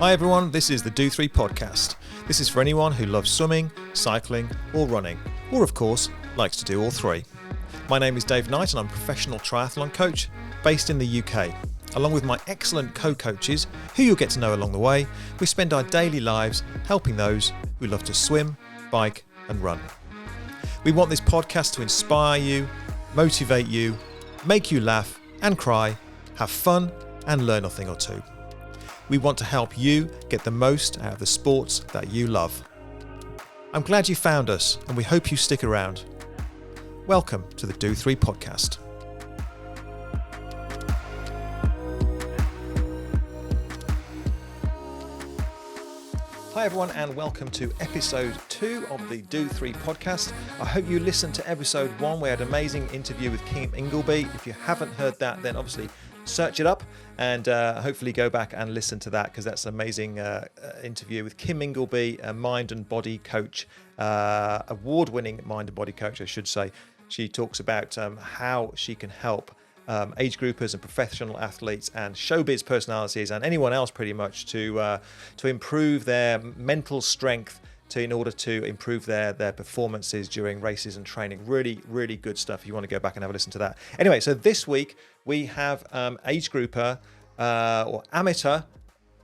Hi everyone, this is the Do3 podcast. This is for anyone who loves swimming, cycling or running, or of course, likes to do all three. My name is Dave Knight and I'm a professional triathlon coach based in the UK. Along with my excellent co-coaches, who you'll get to know along the way, we spend our daily lives helping those who love to swim, bike and run. We want this podcast to inspire you, motivate you, make you laugh and cry, have fun and learn a thing or two. We want to help you get the most out of the sports that you love. I'm glad you found us and we hope you stick around. Welcome to the Do3 podcast. Hi everyone and welcome to episode 2 of the Do3 podcast. I hope you listened to episode 1. We had an amazing interview with Kim Ingleby. If you haven't heard that, then obviously search it up and hopefully go back and listen to that, because that's an amazing interview with Kim Ingleby, a mind and body coach, award-winning mind and body coach, I should say. She talks about how she can help age groupers and professional athletes and showbiz personalities and anyone else pretty much to improve their mental strength in order to improve their performances during races and training. Really, really good stuff. You want to go back and have a listen to that. Anyway, so this week we have age grouper or amateur,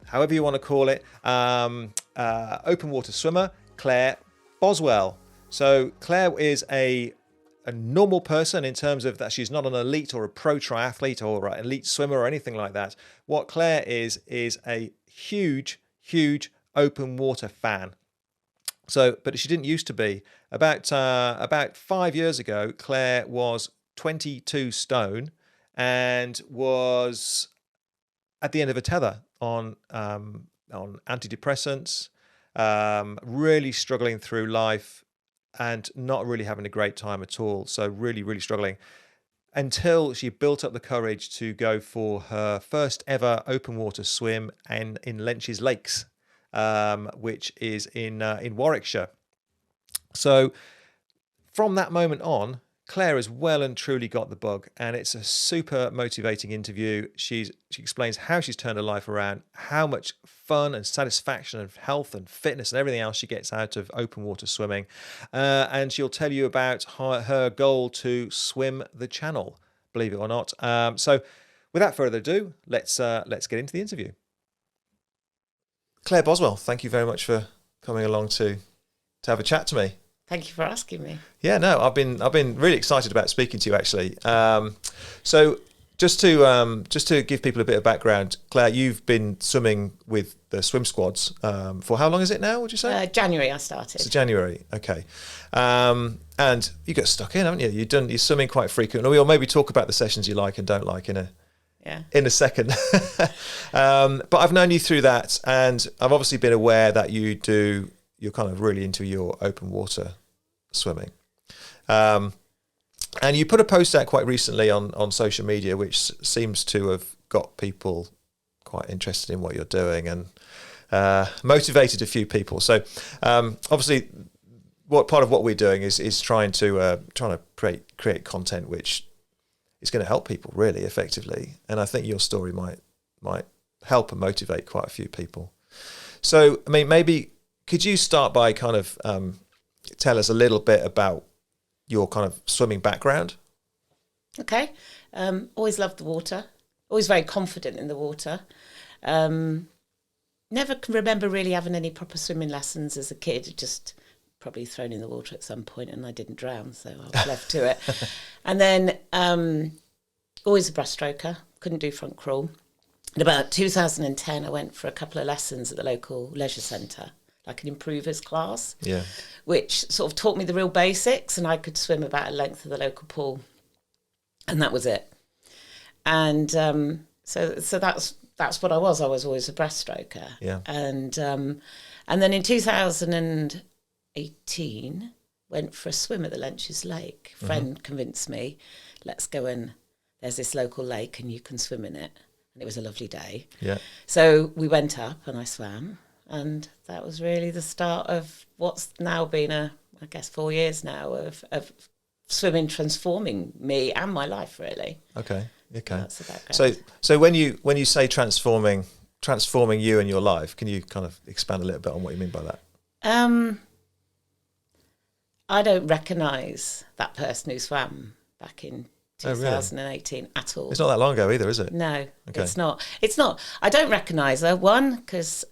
however you want to call it, open water swimmer, Clare Boswell. So Clare is a normal person in terms of that she's not an elite or a pro triathlete or an elite swimmer or anything like that. What Clare is a huge open water fan. So, but she didn't used to be. About 5 years ago, Clare was 22 stone and was at the end of a tether on antidepressants, really struggling through life and not really having a great time at all. So really, really struggling until she built up the courage to go for her first ever open water swim in Lenches Lakes, which is in Warwickshire. So from that moment on, Clare has well and truly got the bug, and it's a super motivating interview. She explains how she's turned her life around, how much fun and satisfaction and health and fitness and everything else she gets out of open water swimming. And she'll tell you about her goal to swim the channel, believe it or not. So without further ado, let's get into the interview. Clare Boswell, thank you very much for coming along to have a chat to me. Thank you for asking me. Yeah, no, I've been really excited about speaking to you actually. So just to give people a bit of background, Clare, you've been swimming with the swim squads for how long is it now? Would you say? January I started. So January, okay. And you got stuck in, haven't you? You're swimming quite frequently. We'll maybe talk about the sessions you like and don't like in a second. But I've known you through that, and I've obviously been aware that you're kind of really into your open water swimming. And you put a post out quite recently on social media, which seems to have got people quite interested in what you're doing and motivated a few people. So obviously, part of what we're doing is trying to create content which is going to help people really effectively. And I think your story might help and motivate quite a few people. So, I mean, maybe could you start by kind of tell us a little bit about your kind of swimming background? Okay. Always loved the water. Always very confident in the water. Never can remember really having any proper swimming lessons as a kid. Just probably thrown in the water at some point and I didn't drown, so I was left to it. And then always a breaststroker. Couldn't do front crawl. In about 2010, I went for a couple of lessons at the local leisure centre, like an improvers class, which sort of taught me the real basics, and I could swim about a length of the local pool, and that was it. And so that's what I was. I was always a breaststroker. Yeah. And then in 2018, went for a swim at the Lenches Lake. A friend convinced me, let's go and there's this local lake and you can swim in it. And it was a lovely day. Yeah. So we went up and I swam. And that was really the start of what's now been 4 years now of swimming transforming me and my life, really. Okay. That's the background. So when you say transforming transforming you and your life. Can you kind of expand a little bit on what you mean by that? I don't recognise that person who swam back in Oh, really? 2018 at all. It's not that long ago either, is it? No, Okay. it's not. It's not. I don't recognise her. One, because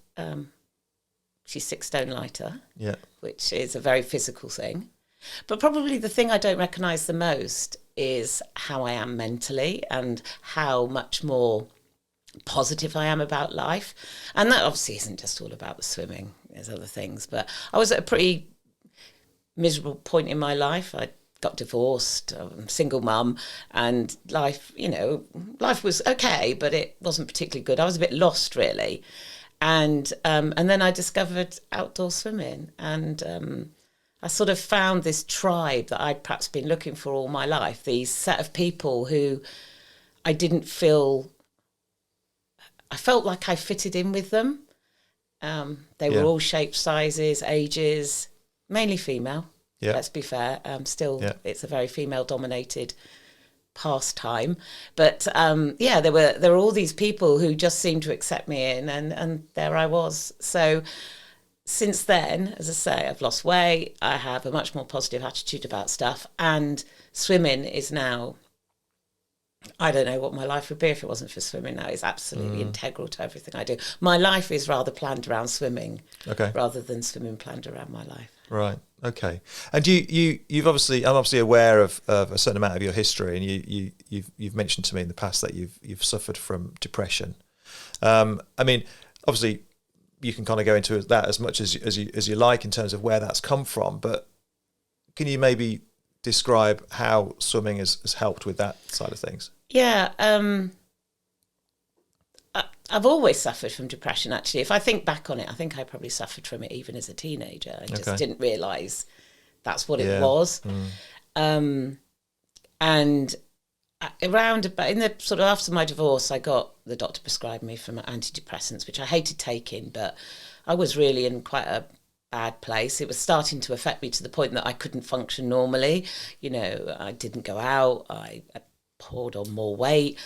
she's 6 stone lighter, Yeah. which is a very physical thing. But probably the thing I don't recognise the most is how I am mentally and how much more positive I am about life. And that obviously isn't just all about the swimming. There's other things. But I was at a pretty miserable point in my life. I got divorced, I'm a single mum, and life was okay, but it wasn't particularly good. I was a bit lost, really. And then I discovered outdoor swimming, and I sort of found this tribe that I'd perhaps been looking for all my life, these set of people who I felt like I fitted in with them. They were all shapes, sizes, ages, mainly female. Yeah. Let's be fair. It's a very female-dominated pastime. But there were all these people who just seemed to accept me in, and there I was. So since then, as I say, I've lost weight. I have a much more positive attitude about stuff, and swimming is now, I don't know what my life would be if it wasn't for swimming now. It's absolutely integral to everything I do. My life is rather planned around swimming, rather than swimming planned around my life. Right. Okay. And you've obviously, I'm obviously aware of a certain amount of your history, and you've mentioned to me in the past that you've suffered from depression. I mean, obviously, you can kind of go into that as much as you like in terms of where that's come from, but can you maybe describe how swimming has helped with that side of things? Yeah, I've always suffered from depression, actually. If I think back on it, I think I probably suffered from it even as a teenager. I just didn't realise that's what it was. And around about in the sort of after my divorce, the doctor prescribed me for my antidepressants, which I hated taking, but I was really in quite a bad place. It was starting to affect me to the point that I couldn't function normally. You know, I didn't go out. I poured on more weight.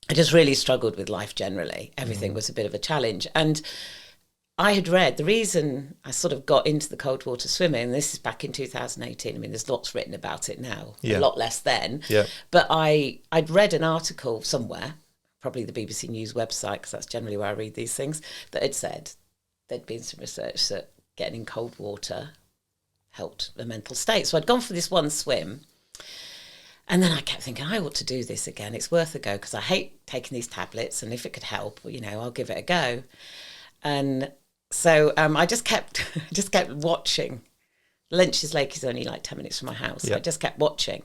I just really struggled with life generally. Everything was a bit of a challenge. And I had read, the reason I sort of got into the cold water swimming, and this is back in 2018, I mean, there's lots written about it now, a lot less then. Yeah. But I'd read an article somewhere, probably the BBC News website, because that's generally where I read these things, that had said there'd been some research that getting in cold water helped the mental state. So I'd gone for this one swim. And then I kept thinking, I ought to do this again. It's worth a go because I hate taking these tablets. And if it could help, I'll give it a go. And so I just kept watching. Lynch's Lake is only like 10 minutes from my house. So I just kept watching.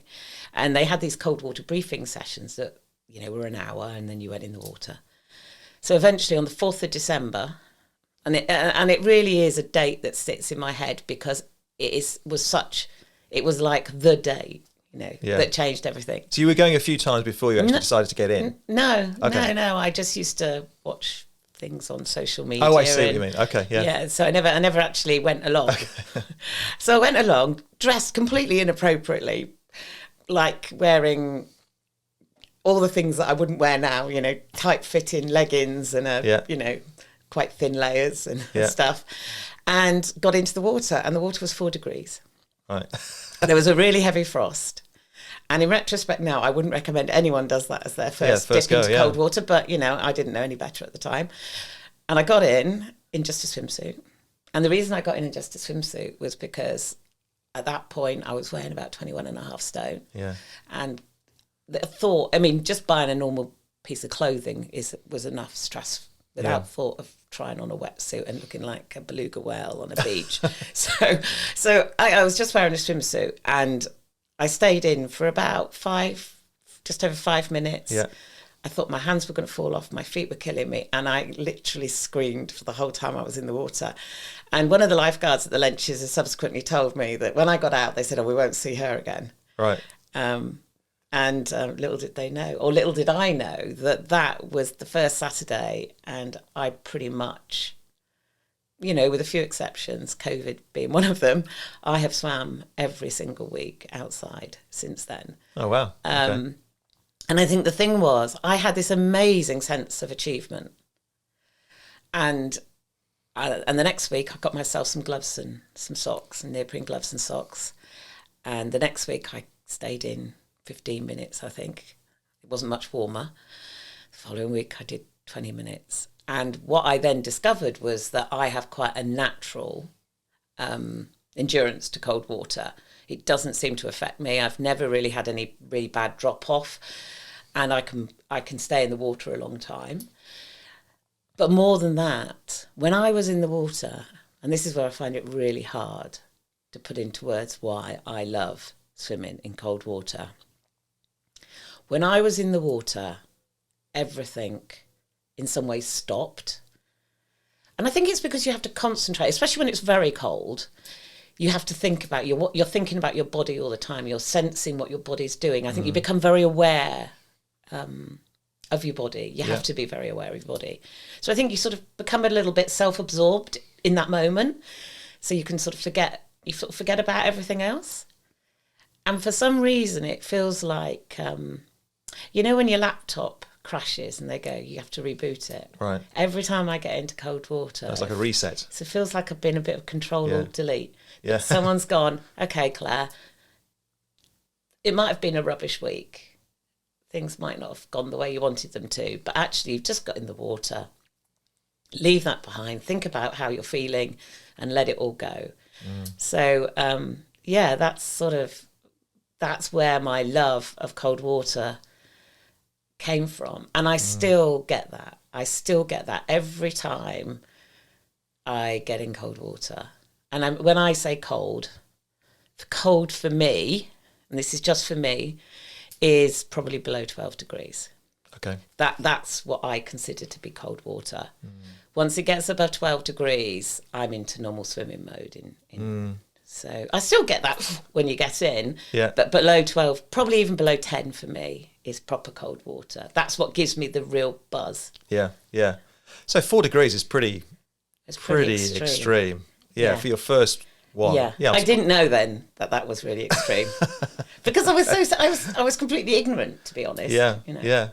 And they had these cold water briefing sessions that, were an hour and then you went in the water. So eventually on the 4th of December, and it really is a date that sits in my head because it was like the date. That changed everything. So you were going a few times before you actually decided to get in? No. I just used to watch things on social media. Oh, I see what you mean. Okay, yeah. Yeah, so I never actually went along. Okay. So I went along, dressed completely inappropriately, like wearing all the things that I wouldn't wear now, tight-fitting leggings and, quite thin layers and stuff, and got into the water, and the water was 4 degrees. Right. There was a really heavy frost. And in retrospect now, I wouldn't recommend anyone does that as their first dip into cold water. But, I didn't know any better at the time. And I got in just a swimsuit. And the reason I got in just a swimsuit was because at that point I was weighing about 21.5 stone. Yeah. And the thought, just buying a normal piece of clothing was enough stress without thought of trying on a wetsuit and looking like a beluga whale on a beach. So I was just wearing a swimsuit and I stayed in for about just over 5 minutes. Yeah. I thought my hands were going to fall off, my feet were killing me, and I literally screamed for the whole time I was in the water. And one of the lifeguards at the Lynches has subsequently told me that when I got out, they said, we won't see her again. Right. And little did they know, or little did I know, that was the first Saturday, and I pretty much, with a few exceptions, COVID being one of them, I have swam every single week outside since then. Oh, wow. Okay. And I think the thing was, I had this amazing sense of achievement. And the next week I got myself some gloves and some socks, some neoprene gloves and socks. And the next week I stayed in 15 minutes, I think. It wasn't much warmer. The following week I did 20 minutes. And what I then discovered was that I have quite a natural endurance to cold water. It doesn't seem to affect me. I've never really had any really bad drop off, and I can stay in the water a long time. But more than that, when I was in the water, and this is where I find it really hard to put into words why I love swimming in cold water. When I was in the water, everything in some ways stopped. And I think it's because you have to concentrate, especially when it's very cold. You have to think about you're thinking about your body all the time. You're sensing what your body's doing. I think you become very aware of your body. You have to be very aware of your body. So I think you sort of become a little bit self-absorbed in that moment. So you can sort of forget about everything else. And for some reason, it feels like, when your laptop crashes and they go, you have to reboot it. Right. Every time I get into cold water. It's like a reset. So it feels like I've been a bit of Control-Alt-Delete. Yeah. Someone's gone, okay, Claire, it might have been a rubbish week. Things might not have gone the way you wanted them to, but actually you've just got in the water. Leave that behind. Think about how you're feeling and let it all go. So, that's where my love of cold water came from. And I still get that. Every time I get in cold water. And when I say cold for me, and this is just for me, is probably below 12 degrees. Okay. That's what I consider to be cold water. Once it gets above 12 degrees, I'm into normal swimming mode. So I still get that when you get in, but below 12, probably even below 10 for me, is proper cold water. That's what gives me the real buzz. Yeah. So 4 degrees is pretty extreme. Yeah, for your first one. Yeah. I didn't know then that was really extreme because I was completely ignorant, to be honest. Yeah.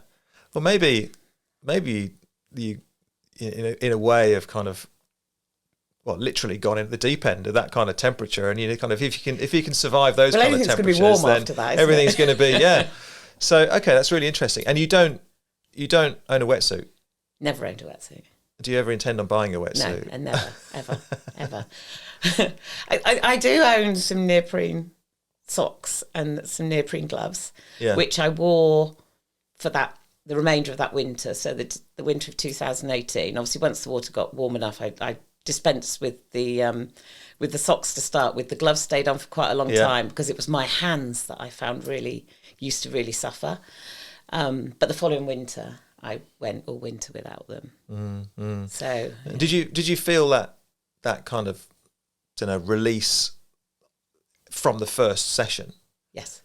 Well, maybe you in a way have kind of literally gone into the deep end of that kind of temperature, and kind of if you can survive those kind of temperatures, warm then after that, everything's going to be So okay, that's really interesting. And you don't own a wetsuit? Never owned a wetsuit. Do you ever intend on buying a wetsuit? No, and never, ever. I do own some neoprene socks and some neoprene gloves, which I wore for the remainder of that winter. So the winter of 2018. Obviously, once the water got warm enough, I dispensed with the socks to start with. The gloves stayed on for quite a long time because it was my hands that I found used to really suffer. But the following winter, I went all winter without them. So did you feel that kind of release from the first session? Yes.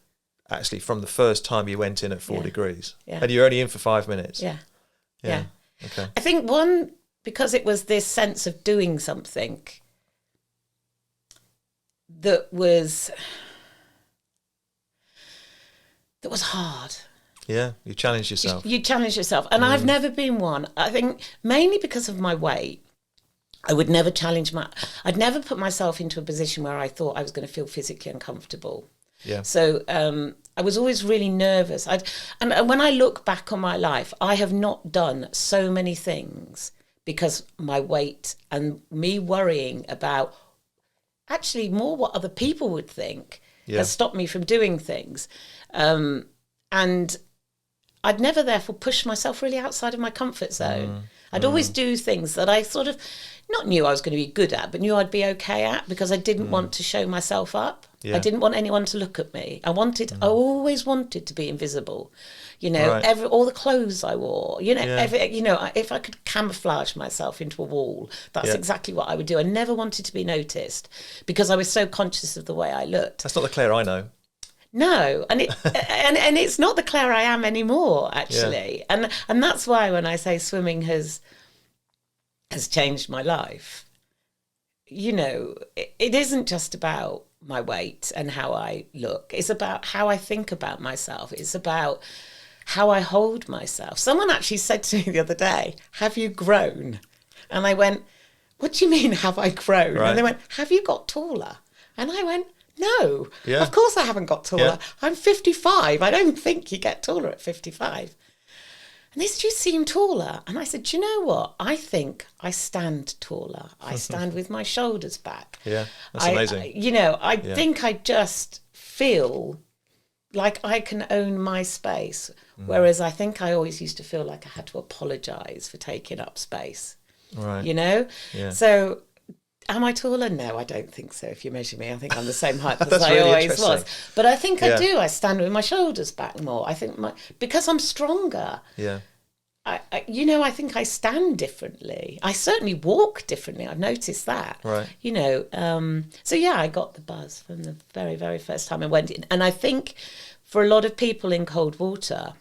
Actually, from the first time you went in at 4 degrees, and you were only in for 5 minutes. Yeah. Okay. I think because it was this sense of doing something that was hard. Yeah, you challenged yourself. You challenge yourself. And I've never been one. I think mainly because of my weight, I would never I'd never put myself into a position where I thought I was going to feel physically uncomfortable. Yeah. So I was always really nervous. And when I look back on my life, I have not done so many things because my weight and me worrying about actually more what other people would think has stopped me from doing things. And I'd never therefore push myself really outside of my comfort zone. I'd always do things that I sort of not knew I was going to be good at, but knew I'd be okay at because I didn't want to show myself up. I didn't want anyone to look at me. I always wanted to be invisible. All the clothes I wore, if I could camouflage myself into a wall, that's exactly what I would do. I never wanted to be noticed because I was so conscious of the way I looked. That's not the Clare I know. No, and it's not the Clare I am anymore, actually. And that's why when I say swimming has changed my life, it isn't just about my weight and how I look. It's about how I think about myself. It's about how I hold myself. Someone actually said to me the other day, "Have you grown?" And I went, what do you mean, have I grown? Right. And they went, have you got taller? And I went, no, Yeah. of course I haven't got taller. Yeah. I'm 55. I don't think you get taller at 55. And they said, you seem taller. And I said, do you know what? I think I stand taller. I stand with my shoulders back. Yeah, that's amazing. I think I just feel like I can own my space. Whereas I think I always used to feel like I had to apologise for taking up space. Right. Yeah. So Am I taller? No, I don't think so. If you measure me, I think I'm the same height as That's I really always interesting. was. But I think Yeah. I do. I stand with my shoulders back more. I think because I'm stronger. Yeah. I think I stand differently. I certainly walk differently. I've noticed that. Right. So yeah, I got the buzz from the very, very first time I went in. And I think for a lot of people in cold water,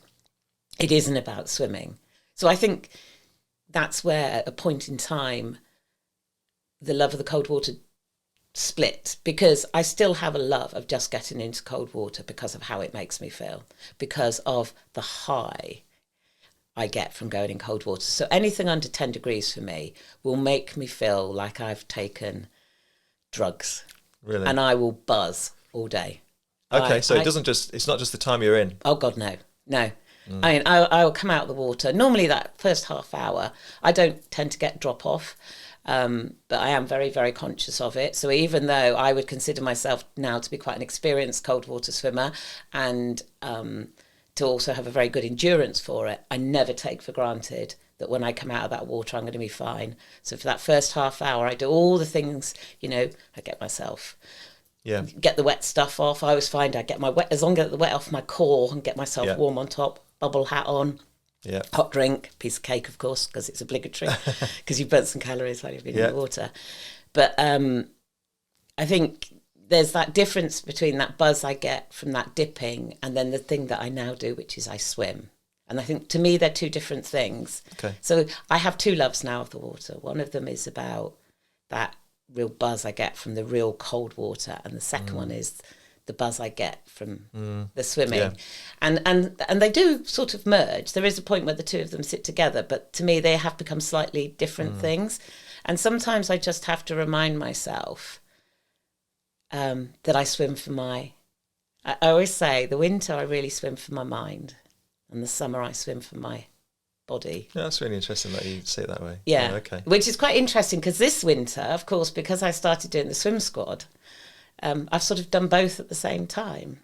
it isn't about swimming. So I think that's where at a point in time, the love of the cold water split, because I still have a love of just getting into cold water because of how it makes me feel, because of the high I get from going in cold water. So anything under 10 degrees for me will make me feel like I've taken drugs. Really? And I will buzz all day. Okay, so it's not just the time you're in. Oh God, no. I mean, I'll come out of the water. Normally that first half hour, I don't tend to get drop off. But I am very, very conscious of it. So even though I would consider myself now to be quite an experienced cold water swimmer and to also have a very good endurance for it, I never take for granted that when I come out of that water, I'm going to be fine. So for that first half hour, I do all the things, I get myself, get the wet stuff off. I always find I get my wet, as long as I get the wet off my core and get myself warm on top, bubble hat on. Yeah. Hot drink, piece of cake, of course, because it's obligatory, because you've burnt some calories while you've been in the water. But I think there's that difference between that buzz I get from that dipping and then the thing that I now do, which is I swim. And I think to me, they're two different things. Okay. So I have two loves now of the water. One of them is about that real buzz I get from the real cold water. And the second one is the buzz I get from the swimming. Yeah. And they do sort of merge. There is a point where the two of them sit together, but to me they have become slightly different things. And sometimes I just have to remind myself that I swim for I always say the winter I really swim for my mind, and the summer I swim for my body. Yeah, that's really interesting that you say it that way. Yeah. Okay. Which is quite interesting because this winter, of course, because I started doing the swim squad, I've sort of done both at the same time,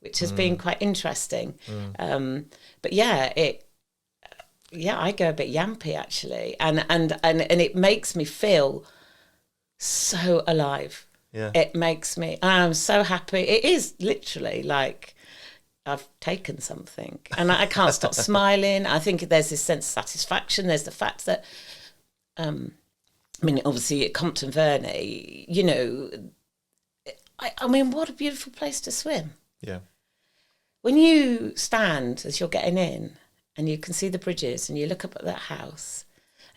which has been quite interesting. But yeah, I go a bit yampy actually, and it makes me feel so alive. Yeah. It makes me, I'm so happy. It is literally like I've taken something, and I can't stop smiling. I think there's this sense of satisfaction. There's the fact that, obviously at Compton Verney, I mean, what a beautiful place to swim. Yeah. When you stand as you're getting in and you can see the bridges and you look up at that house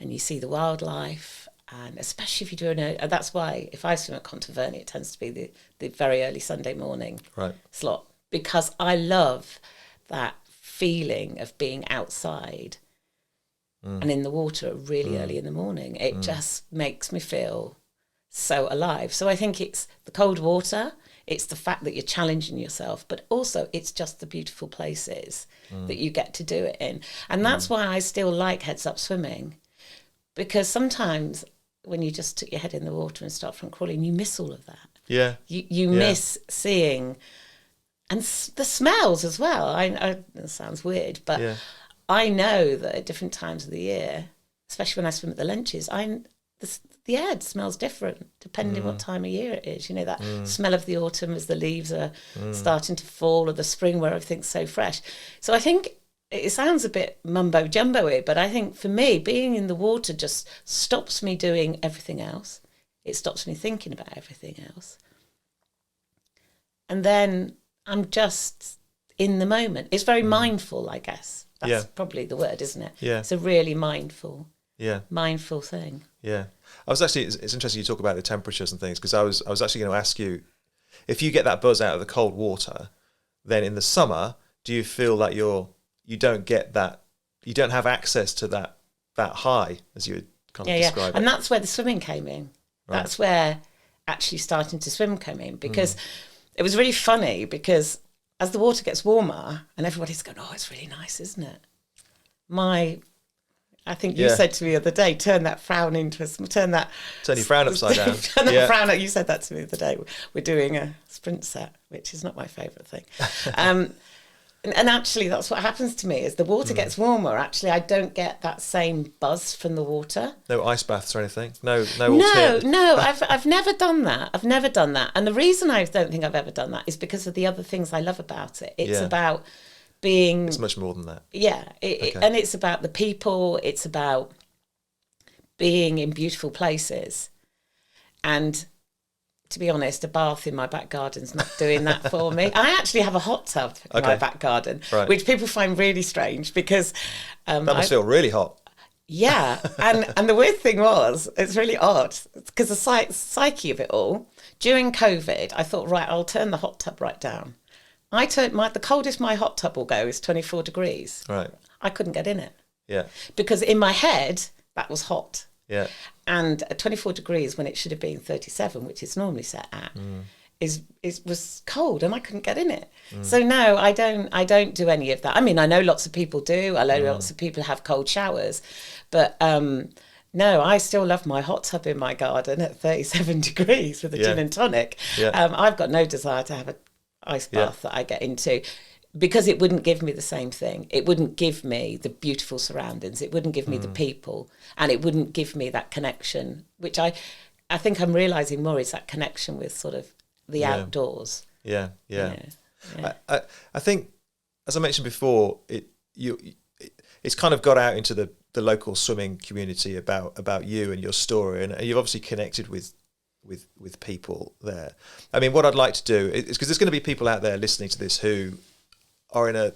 and you see the wildlife, and especially if you're doing that's why if I swim at Compton Verney, it tends to be the very early Sunday morning slot, because I love that feeling of being outside and in the water really early in the morning. It just makes me feel so alive. So I think it's the cold water, it's the fact that you're challenging yourself, but also it's just the beautiful places that you get to do it in. And that's why I still like heads up swimming, because sometimes when you just took your head in the water and start front crawling, you miss all of that. Yeah. You miss seeing, and the smells as well. I it sounds weird, but I know that at different times of the year, especially when I swim at the Lenches, the air smells different depending what time of year it is. That smell of the autumn as the leaves are starting to fall, or the spring where everything's so fresh. So I think it sounds a bit mumbo jumbo-y, but I think for me, being in the water just stops me doing everything else. It stops me thinking about everything else. And then I'm just in the moment. It's very mindful, I guess. That's probably the word, isn't it? Yeah. It's a really mindful thing. Yeah. It's interesting you talk about the temperatures and things, because I was actually going to ask you, if you get that buzz out of the cold water, then in the summer, do you feel that you don't get that, you don't have access to that high, as you kind of describe it. And that's where the swimming came in. Right. That's where actually starting to swim came in, because it was really funny, because as the water gets warmer and everybody's going, oh, it's really nice, isn't it? I think you said to me the other day, turn that frown into turn your frown upside down. Turn that frown. You said that to me the other day. We're doing a sprint set, which is not my favourite thing. And actually, that's what happens to me. As the water gets warmer, actually, I don't get that same buzz from the water. No ice baths or anything. No. I've never done that. I've never done that. And the reason I don't think I've ever done that is because of the other things I love about it. It's about being. It's much more than that. Yeah, and it's about the people. It's about being in beautiful places, and to be honest, a bath in my back garden's not doing that for me. I actually have a hot tub in my back garden, which people find really strange, because that must feel really hot. Yeah, and the weird thing was, it's really odd, because the psyche of it all, during COVID, I thought, right, I'll turn the hot tub right down. The coldest my hot tub will go is 24 degrees. Right. I couldn't get in it. Yeah. Because in my head, that was hot. Yeah. And at 24 degrees, when it should have been 37, which it's normally set at, was cold, and I couldn't get in it. So no, I don't do any of that. I mean, I know lots of people do. I know lots of people have cold showers, but no, I still love my hot tub in my garden at 37 degrees with a gin and tonic. Yeah. I've got no desire to have an ice bath that I get into, because it wouldn't give me the same thing. It wouldn't give me the beautiful surroundings. It wouldn't give me the people, and it wouldn't give me that connection, which I think I'm realising more is that connection with sort of the outdoors. Yeah. I think, as I mentioned before, it's kind of got out into the local swimming community about you and your story, and you've obviously connected with people there. I mean, what I'd like to do is, because there's going to be people out there listening to this who are in a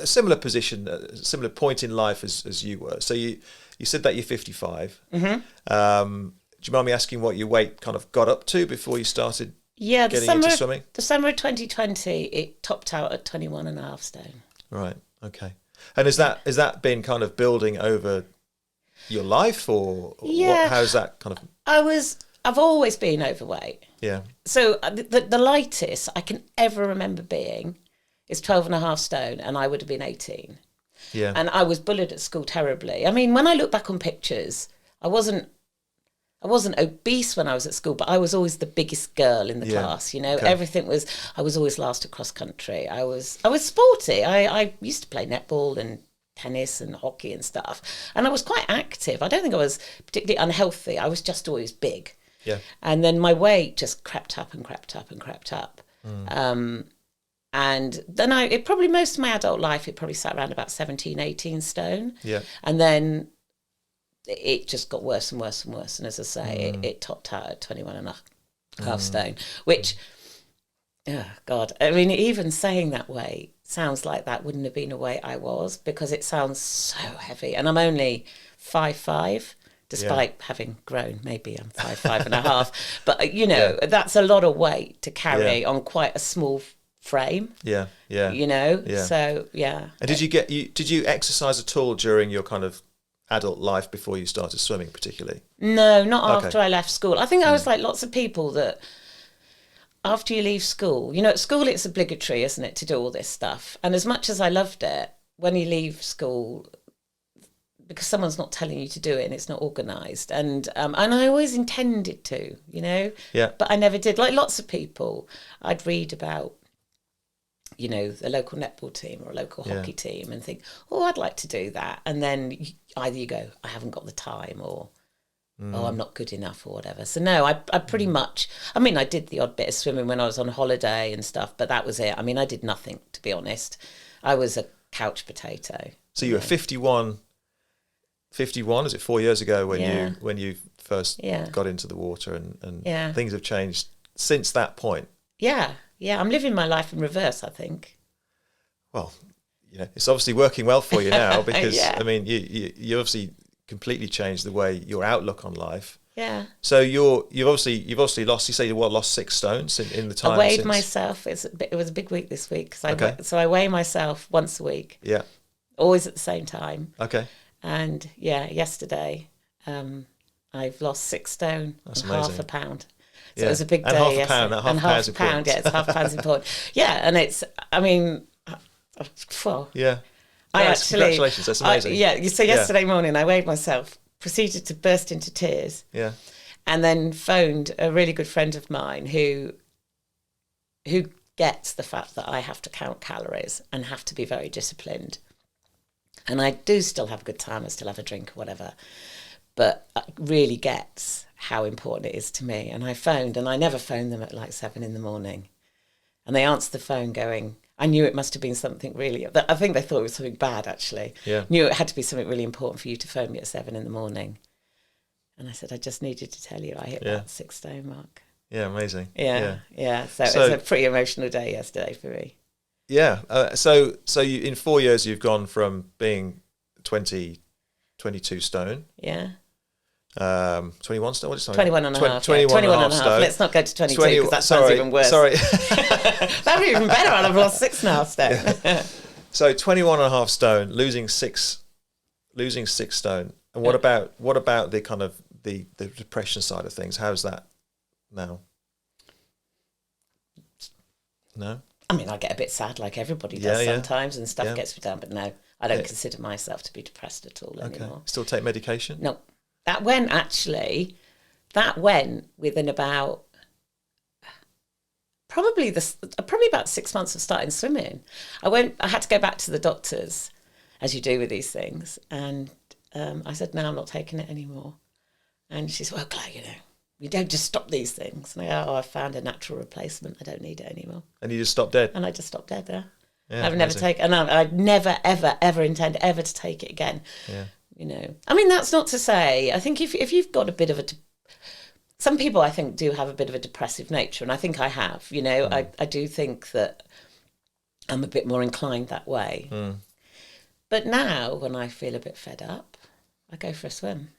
similar position, a similar point in life as you were. So you said that you're 55. Mm-hmm. Do you mind me asking what your weight kind of got up to before you started getting into swimming? The summer of 2020, it topped out at 21.5 stone. Right. Okay. And has that been kind of building over your life, or what, how's that kind of? I've always been overweight. Yeah. So the lightest I can ever remember being is 12.5 stone, and I would have been 18. Yeah. And I was bullied at school terribly. I mean, when I look back on pictures, I wasn't obese when I was at school, but I was always the biggest girl in the class. You know, everything was. I was always last at cross country. I was sporty. I used to play netball and tennis and hockey and stuff, and I was quite active. I don't think I was particularly unhealthy. I was just always big. Yeah. And then my weight just crept up and crept up and crept up. And then it probably, most of my adult life, it probably sat around about 17, 18 stone. Yeah. And then it just got worse and worse and worse. And as I say, it topped out at 21.5 stone, which, oh God, I mean, even saying that weight sounds like that wouldn't have been a weight I was, because it sounds so heavy. And I'm only 5'5", despite having grown. Maybe I'm 5'5.5". But, you know, that's a lot of weight to carry on quite a small frame. Yeah. You know? Yeah. So, yeah. And did you exercise at all during your kind of adult life before you started swimming particularly? No, not after I left school. I think I was like lots of people that after you leave school, you know, at school it's obligatory, isn't it, to do all this stuff. And as much as I loved it, when you leave school, because someone's not telling you to do it and it's not organised. And I always intended to, you know, but I never did. Like lots of people, I'd read about, you know, the local netball team or a local hockey team and think, oh, I'd like to do that. And then either you go, I haven't got the time, or, oh, I'm not good enough, or whatever. So no, I pretty much, I mean, I did the odd bit of swimming when I was on holiday and stuff, but that was it. I mean, I did nothing, to be honest. I was a couch potato. So you were 51, is it 4 years ago when you first got into the water, and things have changed since that point? Yeah, I'm living my life in reverse, I think. Well, you know, it's obviously working well for you now, because I mean, you obviously completely changed the way your outlook on life. Yeah. So you've obviously lost. You say you lost 6 stones in the time. I weighed myself. It was a big week this week, so I weigh myself once a week. Yeah. Always at the same time. Okay. And yesterday, I've lost 6 stone That's and amazing. half a pound. So Yeah. it was a big And day. half a yesterday. pound. That half and a pound's half a pound. important. Yeah, it's half a pound's important. Yeah, and it's. I mean, well, Yeah. I Yes, actually. congratulations. That's amazing. So yesterday morning, I weighed myself, proceeded to burst into tears, Yeah. and then phoned a really good friend of mine who gets the fact that I have to count calories and have to be very disciplined. And I do still have a good time. I still have a drink or whatever, but really gets how important it is to me. And I phoned, and I never phoned them at like 7 a.m. And they answered the phone going, I knew it must have been something really, I think they thought it was something bad actually. Yeah. Knew it had to be something really important for you to phone me at 7 a.m. And I said, I just needed to tell you I hit that 6 stone mark. Yeah, amazing. Yeah. So it was a pretty emotional day yesterday for me. Yeah. So you, in 4 years, you've gone from being 22 stone. Yeah. 21 stone. What is it? 21 and a half. 21 and a half stone. Let's not go to 22 because that sounds even worse. Sorry. That'd be even better. I'd have lost 6.5 stone. Yeah. So 21 and a half stone, losing six stone. And what about the kind of the depression side of things? How's that now? No? I mean, I get a bit sad like everybody does sometimes and stuff gets me down, but no, I don't consider myself to be depressed at all anymore. Still take medication? No. That went within about probably about 6 months of starting swimming. I had to go back to the doctors, as you do with these things, and I said, no, I'm not taking it anymore. And she said, well, Claire, you don't just stop these things. And I go, I found a natural replacement. I don't need it anymore. And you just stopped dead? And I just stopped dead there. Yeah, I've never taken, and I'd never, ever, ever intend ever to take it again. Yeah. I mean, that's not to say, I think if you've got a bit of some people I think do have a bit of a depressive nature, and I think I have, I do think that I'm a bit more inclined that way. But now when I feel a bit fed up, I go for a swim.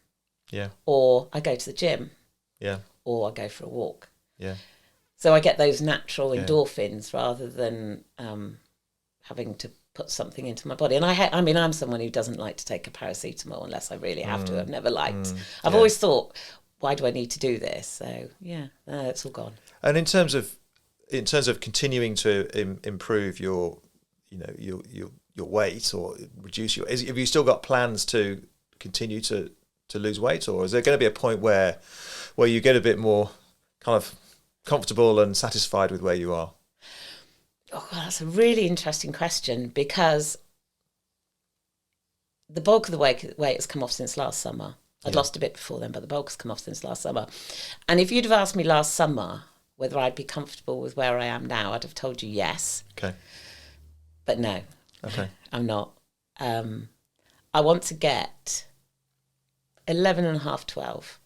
Yeah. Or I go to the gym. Yeah. Or I go for a walk. Yeah. So I get those natural endorphins rather than having to put something into my body. And I'm someone who doesn't like to take a paracetamol unless I really have to. I've never liked. I've always thought, why do I need to do this? So it's all gone. And in terms of continuing to improve your weight or reduce have you still got plans to continue to lose weight, or is there going to be a point where you get a bit more kind of comfortable and satisfied with where you are? Oh, well, that's a really interesting question, because the bulk of the weight has come off since last summer. I'd lost a bit before then, but the bulk has come off since last summer. And if you'd have asked me last summer whether I'd be comfortable with where I am now, I'd have told you yes. Okay. But no, I'm not. I want to get 11.5, 12.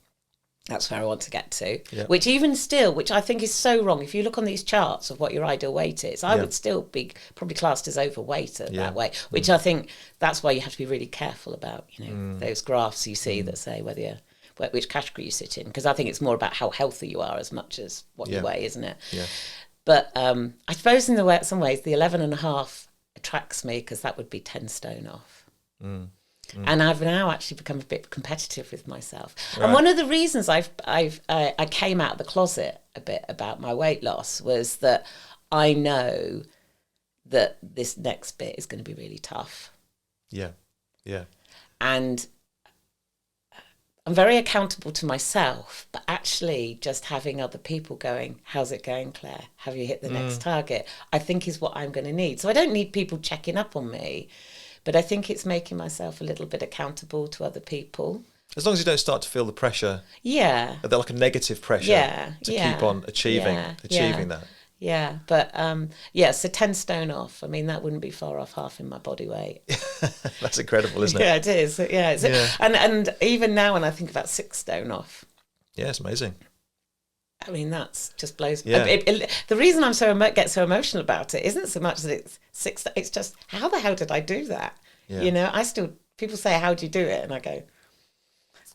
That's where I want to get to. Yeah. Which I think is so wrong. If you look on these charts of what your ideal weight is, I would still be probably classed as overweight at that weight. Which I think that's why you have to be really careful about, those graphs you see that say which category you sit in. Because I think it's more about how healthy you are as much as what you weigh, isn't it? Yeah. But I suppose in some ways the 11.5 attracts me because that would be 10 stone off. And I've now actually become a bit competitive with myself. Right. And one of the reasons I came out of the closet a bit about my weight loss was that I know that this next bit is going to be really tough. Yeah, yeah. And I'm very accountable to myself, but actually just having other people going, how's it going, Claire? Have you hit the next target? I think is what I'm going to need. So I don't need people checking up on me. But I think it's making myself a little bit accountable to other people. As long as you don't start to feel the pressure. Yeah. Like a negative pressure to keep on achieving that. Yeah. But, so 10 stone off. I mean, that wouldn't be far off half in my body weight. That's incredible, isn't it? Yeah, it is. Yeah. And even now when I think about 6 stone off. Yeah, it's amazing. I mean, that's just blows. Yeah. The reason I get so emotional about it isn't so much that it's 6. It's just how the hell did I do that? Yeah. People say, how do you do it? And I go,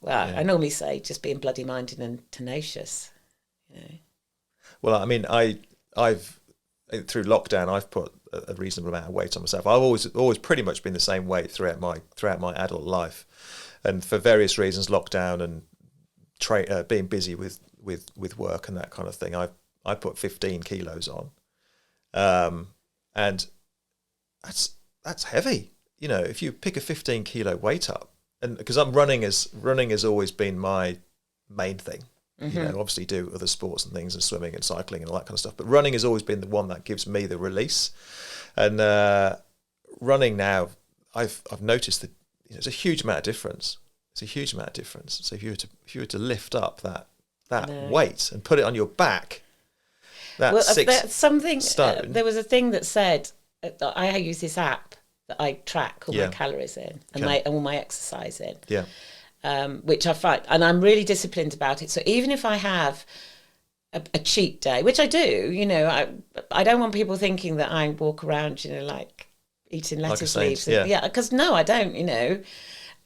well, I normally say just being bloody minded and tenacious. Well, I mean, I've through lockdown, I've put a reasonable amount of weight on myself. I've always pretty much been the same weight throughout my adult life, and for various reasons, lockdown and being busy with work and that kind of thing, I put 15 kilos on, and that's heavy. You know, if you pick a 15 kilo weight up, and because running has always been my main thing. Mm-hmm. You know, obviously do other sports and things and swimming and cycling and all that kind of stuff, but running has always been the one that gives me the release. And running now, I've noticed that, you know, it's a huge amount of difference. It's a huge amount of difference. So if you were to lift up that weight and put it on your back, that's 6 something. stone. There was a thing that said I use this app that I track all my calories in and all my exercise in. Yeah. Which I find, and I'm really disciplined about it. So even if I have a cheat day, which I do, you know, I don't want people thinking that I walk around, you know, like eating lettuce leaves. Because no, I don't. You know,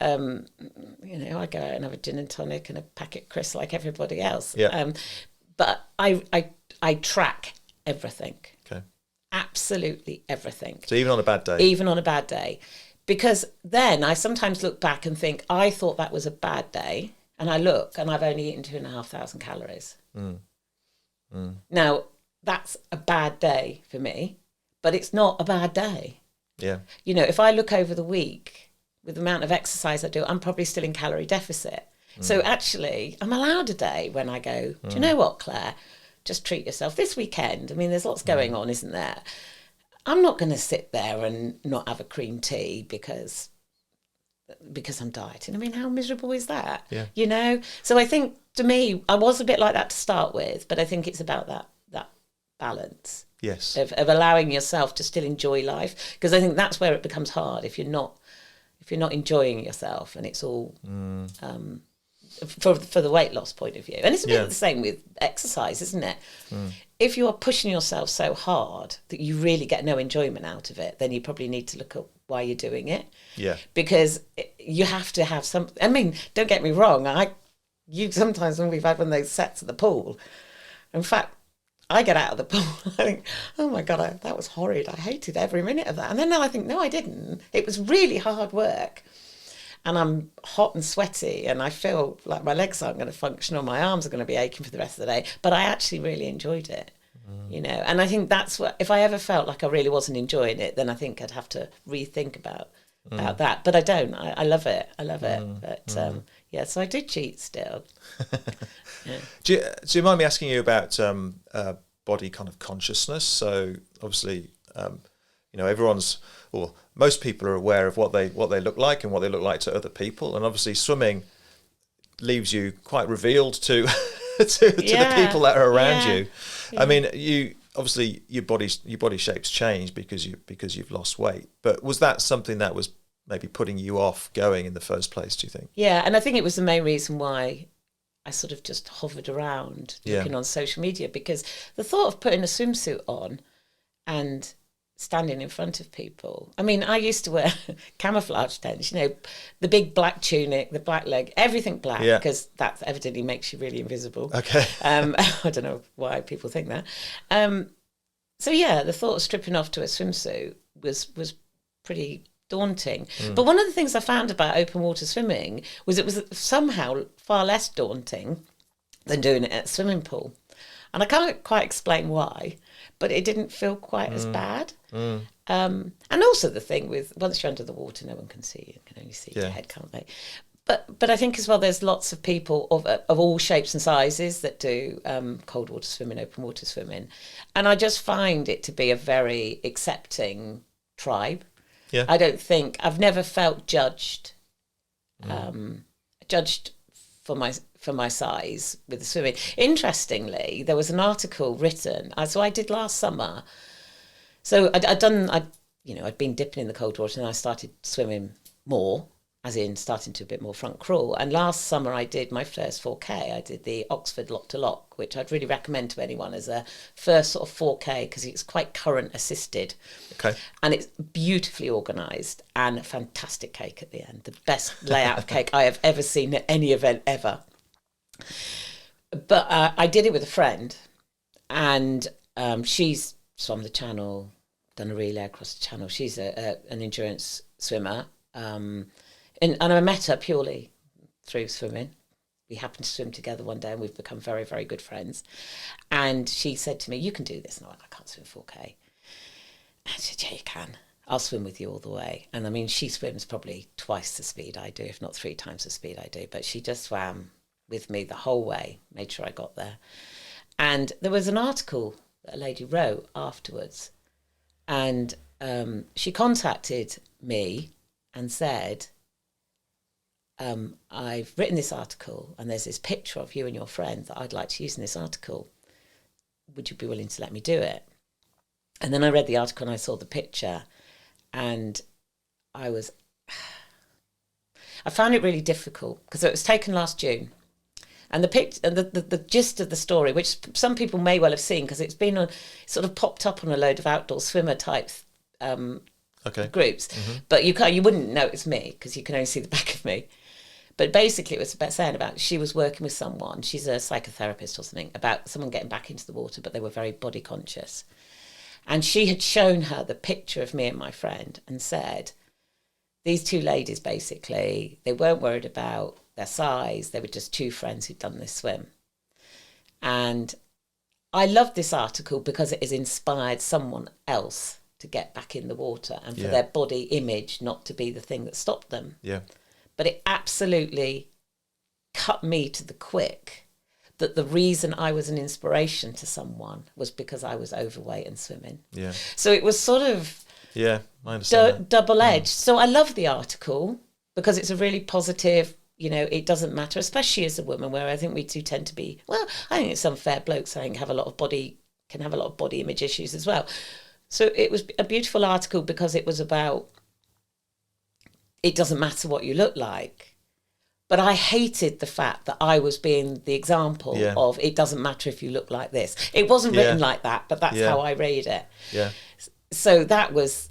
I go out and have a gin and tonic and a packet of crisps like everybody else. Yeah. But I track everything. Okay. Absolutely everything. So even on a bad day. Even on a bad day. Because then I sometimes look back and think, I thought that was a bad day. And I look and I've only eaten 2,500 calories. Now, that's a bad day for me, but it's not a bad day. Yeah. You know, if I look over the week with the amount of exercise I do, I'm probably still in calorie deficit. So actually, I'm allowed a day when I go, do you know what, Claire? Just treat yourself. This weekend, I mean, there's lots going on, isn't there? I'm not going to sit there and not have a cream tea because I'm dieting. I mean, how miserable is that? Yeah. You know? So I think, to me, I was a bit like that to start with, but I think it's about that balance. Yes. Of allowing yourself to still enjoy life, because I think that's where it becomes hard if you're not enjoying yourself, and it's all for the weight loss point of view. And it's a bit the same with exercise, isn't it? If you are pushing yourself so hard that you really get no enjoyment out of it, then you probably need to look at why you're doing it. Yeah. Because you have to have some. I mean, don't get me wrong. You sometimes, when we've had one of those sets at the pool, in fact, I get out of the pool, I think, oh my God, that was horrid. I hated every minute of that. And then I think, no, I didn't. It was really hard work. And I'm hot and sweaty, and I feel like my legs aren't going to function or my arms are going to be aching for the rest of the day. But I actually really enjoyed it, you know. And I think that's what, if I ever felt like I really wasn't enjoying it, then I think I'd have to rethink about that. But I don't. I love it. I love it. But so I do cheat still. Yeah. Do you mind me asking you about body kind of consciousness? So obviously, you know, most people are aware of what they look like and what they look like to other people, and obviously swimming leaves you quite revealed to the people that are around you. Yeah. I mean, you obviously your body shape's changed because you've lost weight, but was that something that was maybe putting you off going in the first place, do you think? Yeah, and I think it was the main reason why I sort of just hovered around looking on social media, because the thought of putting a swimsuit on and standing in front of people. I mean, I used to wear camouflage tents, you know, the big black tunic, the black leg, everything black, because that evidently makes you really invisible. Okay. I don't know why people think that. So yeah, the thought of stripping off to a swimsuit was pretty daunting. But one of the things I found about open water swimming was it was somehow far less daunting than doing it at a swimming pool. And I can't quite explain why, but it didn't feel quite as bad. And also the thing with, once you're under the water, no one can see you. You can only see your head, can't they? But I think as well, there's lots of people of all shapes and sizes that do cold water swimming, open water swimming. And I just find it to be a very accepting tribe. Yeah. I've never felt judged for my size with the swimming. Interestingly, there was an article written, so I did last summer. So I'd been dipping in the cold water, and I started swimming more, as in starting to a bit more front crawl. And last summer I did my first 4K. I did the Oxford Lock to Lock, which I'd really recommend to anyone as a first sort of 4K, because it's quite current assisted. Okay. And it's beautifully organised and a fantastic cake at the end. The best layout of cake I have ever seen at any event ever. But I did it with a friend, and she's swum the channel, done a relay across the channel. She's an endurance swimmer. And I met her purely through swimming. we happened to swim together one day and we've become very, very good friends. And she said to me, you can do this. And I went, I can't swim 4K. And I said, yeah, you can. I'll swim with you all the way. And I mean, she swims probably twice the speed I do, if not 3 times the speed I do. But she just swam with me the whole way, made sure I got there. And there was an article that a lady wrote afterwards. And she contacted me and said, I've written this article and there's this picture of you and your friend that I'd like to use in this article. Would you be willing to let me do it? And then I read the article and I saw the picture, and I found it really difficult because it was taken last June. And the gist of the story, which some people may well have seen because it's been sort of popped up on a load of outdoor swimmer type groups, but you wouldn't know it's me because you can only see the back of me. But basically, it was about saying about she was working with someone. She's a psychotherapist or something, about someone getting back into the water, but they were very body conscious. And she had shown her the picture of me and my friend and said, these 2 ladies, basically, they weren't worried about their size. They were just 2 friends who'd done this swim. And I loved this article because it has inspired someone else to get back in the water and for their body image not to be the thing that stopped them. Yeah. But it absolutely cut me to the quick that the reason I was an inspiration to someone was because I was overweight and swimming. Yeah. So it was sort of I understand double-edged. So I love the article because it's a really positive, it doesn't matter, especially as a woman, where I think we do tend to be, well, I think some fair blokes, I think, can have a lot of body image issues as well. So it was a beautiful article because it was about, it doesn't matter what you look like. But I hated the fact that I was being the example of it doesn't matter if you look like this. It wasn't written like that, but that's how I read it. Yeah. So that was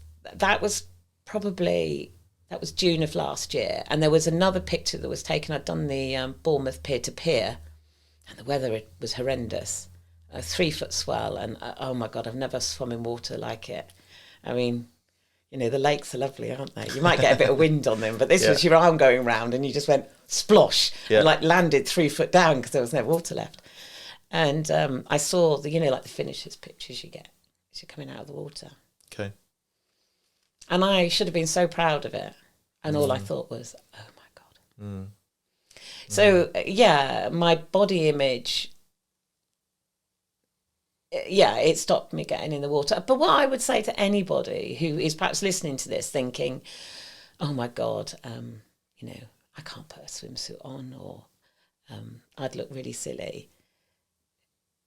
June of last year. And there was another picture that was taken. I'd done the Bournemouth pier-to-pier, and the weather was horrendous. A 3-foot swell, and oh my God, I've never swum in water like it. I mean, the lakes are lovely, aren't they? You might get a bit of wind on them, but this was your arm going round and you just went splosh and landed 3 foot down because there was no water left. And I saw the finishers pictures you get as you're coming out of the water. Okay. And I should have been so proud of it. And all I thought was, oh my God. So, my body image, it stopped me getting in the water. But what I would say to anybody who is perhaps listening to this thinking, oh my God, I can't put a swimsuit on, or I'd look really silly.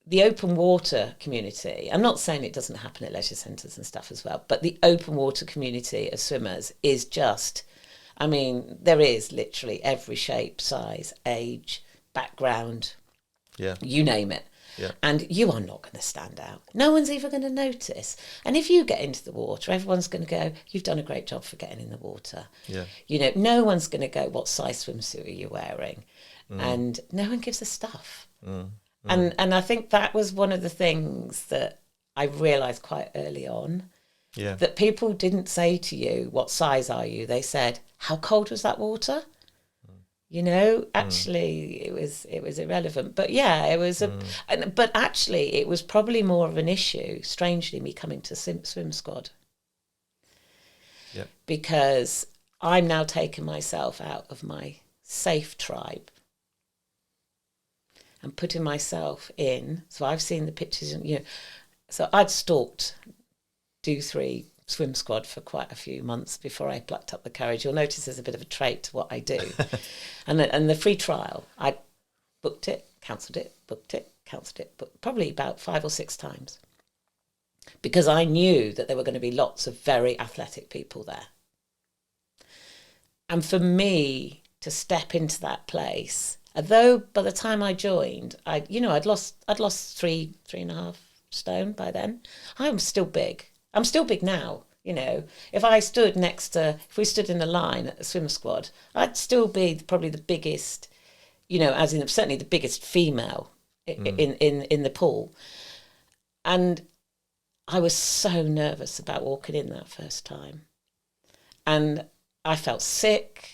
The open water community, I'm not saying it doesn't happen at leisure centres and stuff as well, but the open water community of swimmers is just, there is literally every shape, size, age, background, you name it. Yeah. And you are not going to stand out. No one's even going to notice. And if you get into the water, everyone's going to go, you've done a great job for getting in the water. Yeah. No one's going to go, what size swimsuit are you wearing? And no one gives a stuff. And I think that was one of the things that I realised quite early on. Yeah. That people didn't say to you, what size are you? They said, how cold was that water? Actually, it was irrelevant. But it was but actually, it was probably more of an issue, strangely, me coming to swim squad. Yeah. Because I'm now taking myself out of my safe tribe and putting myself in. So I've seen the pictures, and so I'd stalked Do3 swim squad for quite a few months before I plucked up the courage. You'll notice there's a bit of a trait to what I do. and the free trial, I booked it, cancelled it, booked it, cancelled it, but probably about 5 or 6 times, because I knew that there were going to be lots of very athletic people there. And for me to step into that place, although by the time I joined, I'd lost 3.5 stone by then. I'm still big. I'm still big now, If we stood in a line at the swim squad, I'd still be probably the biggest, as in certainly the biggest female in the pool. And I was so nervous about walking in that first time. And I felt sick.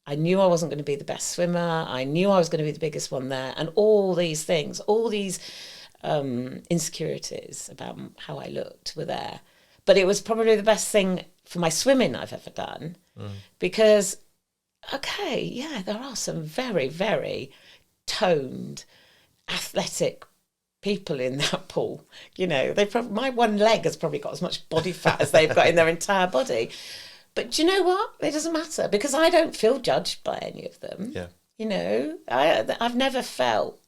I knew I wasn't going to be the best swimmer. I knew I was going to be the biggest one there. And all these things, all these insecurities about how I looked were there. But it was probably the best thing for my swimming I've ever done because, okay, yeah, there are some very, very toned, athletic people in that pool. You know, my one leg has probably got as much body fat as they've got in their entire body. But do you know what? It doesn't matter because I don't feel judged by any of them. Yeah. You know, I've never felt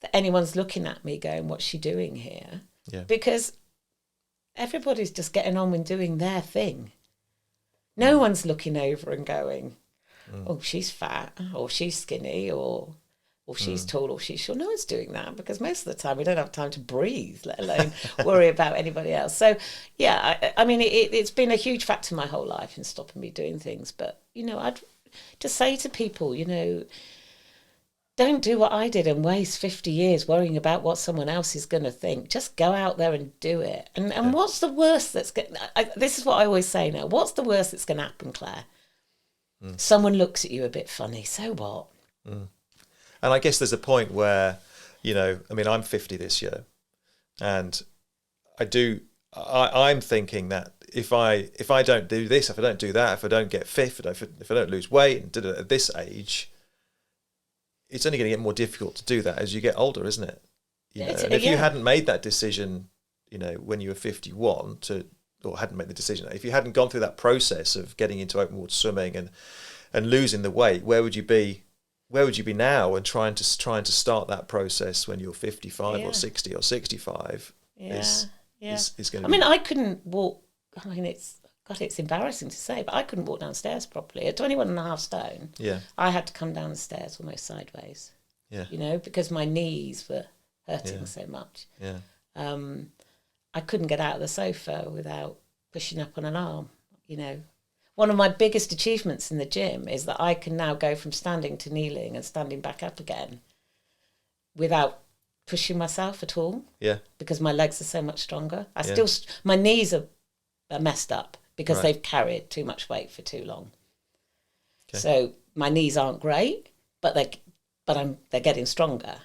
that anyone's looking at me going, what's she doing here? Yeah. Because everybody's just getting on with doing their thing. No one's looking over and going, oh, she's fat or she's skinny or she's tall or she's short. No one's doing that because most of the time we don't have time to breathe, let alone worry about anybody else. So, yeah, I mean, it's been a huge factor my whole life in stopping me doing things. But, you know, I'd just say to people, you know, don't do what I did and waste 50 years worrying about what someone else is going to think. Just go out there and do it. And what's the worst that's going to... This is what I always say now. What's the worst that's going to happen, Claire? Someone looks at you a bit funny. So what? And I guess there's a point where, you know, I mean, I'm 50 this year, and I'm thinking that if I don't do this, if I don't do that, if I don't get fit, if I don't lose weight and did it at this age, it's only going to get more difficult to do that as you get older, isn't it? You know, and if you hadn't made that decision, you know, when you were 51 or hadn't made the decision, if you hadn't gone through that process of getting into open water swimming and losing the weight, where would you be? Where would you be now? And trying to start that process when you're 55 or 60 or 65 is going to. I mean, I couldn't walk. I mean, it's embarrassing to say, but I couldn't walk downstairs properly at 21.5 stone. Yeah, I had to come down the stairs almost sideways. Yeah, you know, because my knees were hurting so much. Yeah, I couldn't get out of the sofa without pushing up on an arm. You know. One of my biggest achievements in the gym is that I can now go from standing to kneeling and standing back up again without pushing myself at all. Yeah. Because my legs are so much stronger. My knees are messed up because they've carried too much weight for too long. Okay. So my knees aren't great, but they're getting stronger,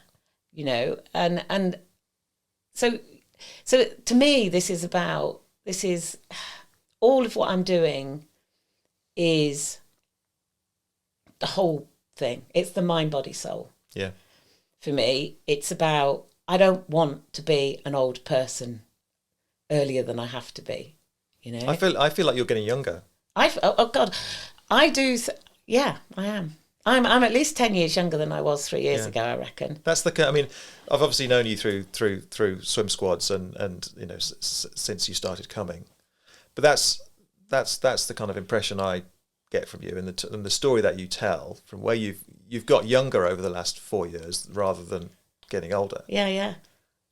you know. And so to me, this is all of what I'm doing is the whole thing. It's the mind, body, soul. Yeah. For me, it's about, I don't want to be an old person earlier than I have to be, you know. I feel like you're getting younger. Oh God, I do. Yeah, I am. I'm at least 10 years younger than I was 3 years ago, I reckon. That's the. I mean, I've obviously known you through swim squads and you know since you started coming, but that's the kind of impression I get from you and the story that you tell from where you've got younger over the last 4 years rather than getting older. Yeah.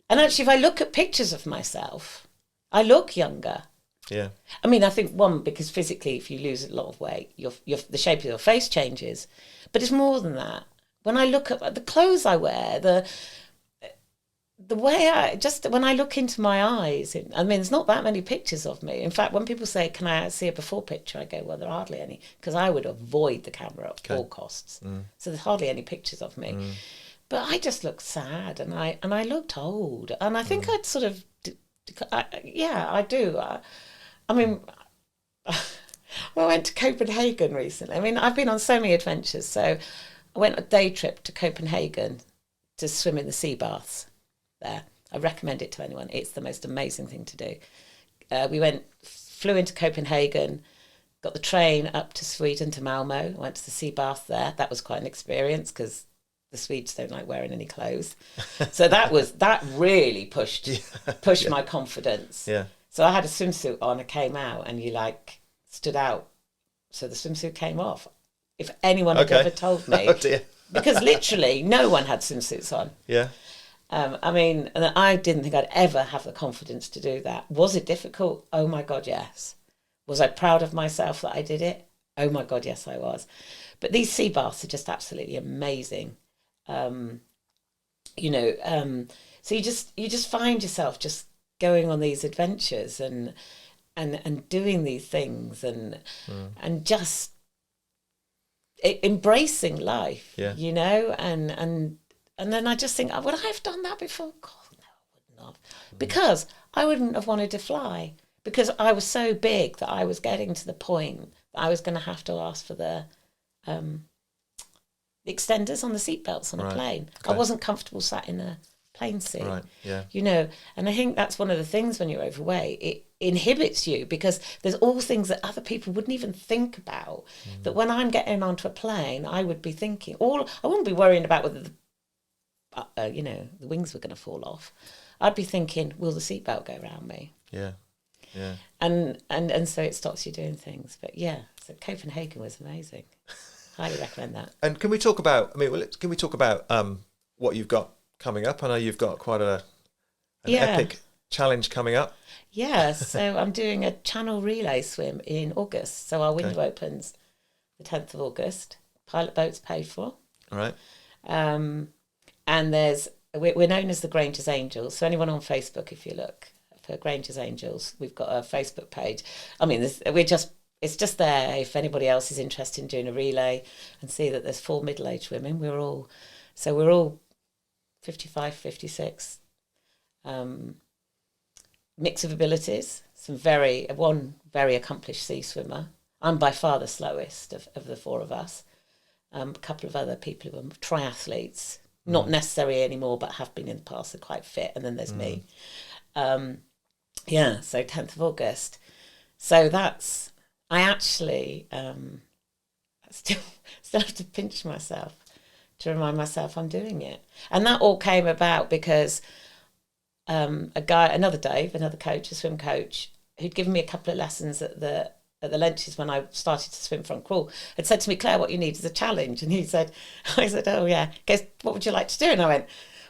And actually, if I look at pictures of myself, I look younger. Yeah. I mean, I think because physically, if you lose a lot of weight, the shape of your face changes. But it's more than that. When I look at the clothes I wear, the way when I look into my eyes, I mean, there's not that many pictures of me. In fact, when people say, can I see a before picture? I go, well, there are hardly any, because I would avoid the camera at all costs. So there's hardly any pictures of me. But I just looked sad and I looked old. And I think I'd sort of, I do. I mean, I went to Copenhagen recently. I mean, I've been on so many adventures. So I went on a day trip to Copenhagen to swim in the sea baths there. I recommend it to anyone. It's the most amazing thing to do. We flew into Copenhagen, got the train up to Sweden to Malmo, went to the sea bath there. That was quite an experience because the Swedes don't like wearing any clothes. So that really pushed my confidence. Yeah. So I had a swimsuit on, I came out and you stood out. So the swimsuit came off. If anyone had ever told me, oh dear. because literally no one had swimsuits on. Yeah. I mean, and I didn't think I'd ever have the confidence to do that. Was it difficult? Oh my God, yes. Was I proud of myself that I did it? Oh my God, yes, I was. But these sea baths are just absolutely amazing. So you just find yourself just going on these adventures and doing these things and just embracing life, Yeah. you know, and then I just think, oh, would I have done that before? God, no, I wouldn't have, because I wouldn't have wanted to fly, because I was so big that I was getting to the point that I was going to have to ask for the extenders on the seatbelts on a plane. Okay. I wasn't comfortable sat in a plane seat. Right. Yeah. You know, and I think that's one of the things when you're overweight. It inhibits you because there's all things that other people wouldn't even think about. That when I'm getting onto a plane, I would be thinking, I wouldn't be worrying about whether the wings were going to fall off. I'd be thinking, will the seatbelt go around me? Yeah. Yeah. And so it stops you doing things. But yeah, so Copenhagen was amazing. Highly recommend that. And can we talk about? What you've got coming up? I know you've got quite an epic challenge coming up. Yeah, so I'm doing a channel relay swim in August. So our window opens the 10th of August. Pilot boat's paid for. All right. And we're known as the Granger's Angels. So anyone on Facebook, if you look for Granger's Angels, we've got a Facebook page. I mean, it's just there if anybody else is interested in doing a relay, and see that there's 4 middle-aged women. We're all 55, 56. Mix of abilities. One very accomplished sea swimmer. I'm by far the slowest of the 4 of us. A couple of other people who are triathletes, not necessarily anymore, but have been in the past, are quite fit. And then there's me. So 10th of August. So I actually still have to pinch myself to remind myself I'm doing it. And that all came about because another Dave, another coach, a swim coach, who'd given me a couple of lessons at the lunches when I started to swim front crawl, had said to me, Claire, what you need is a challenge. And I said, oh yeah. He goes, what would you like to do? And I went,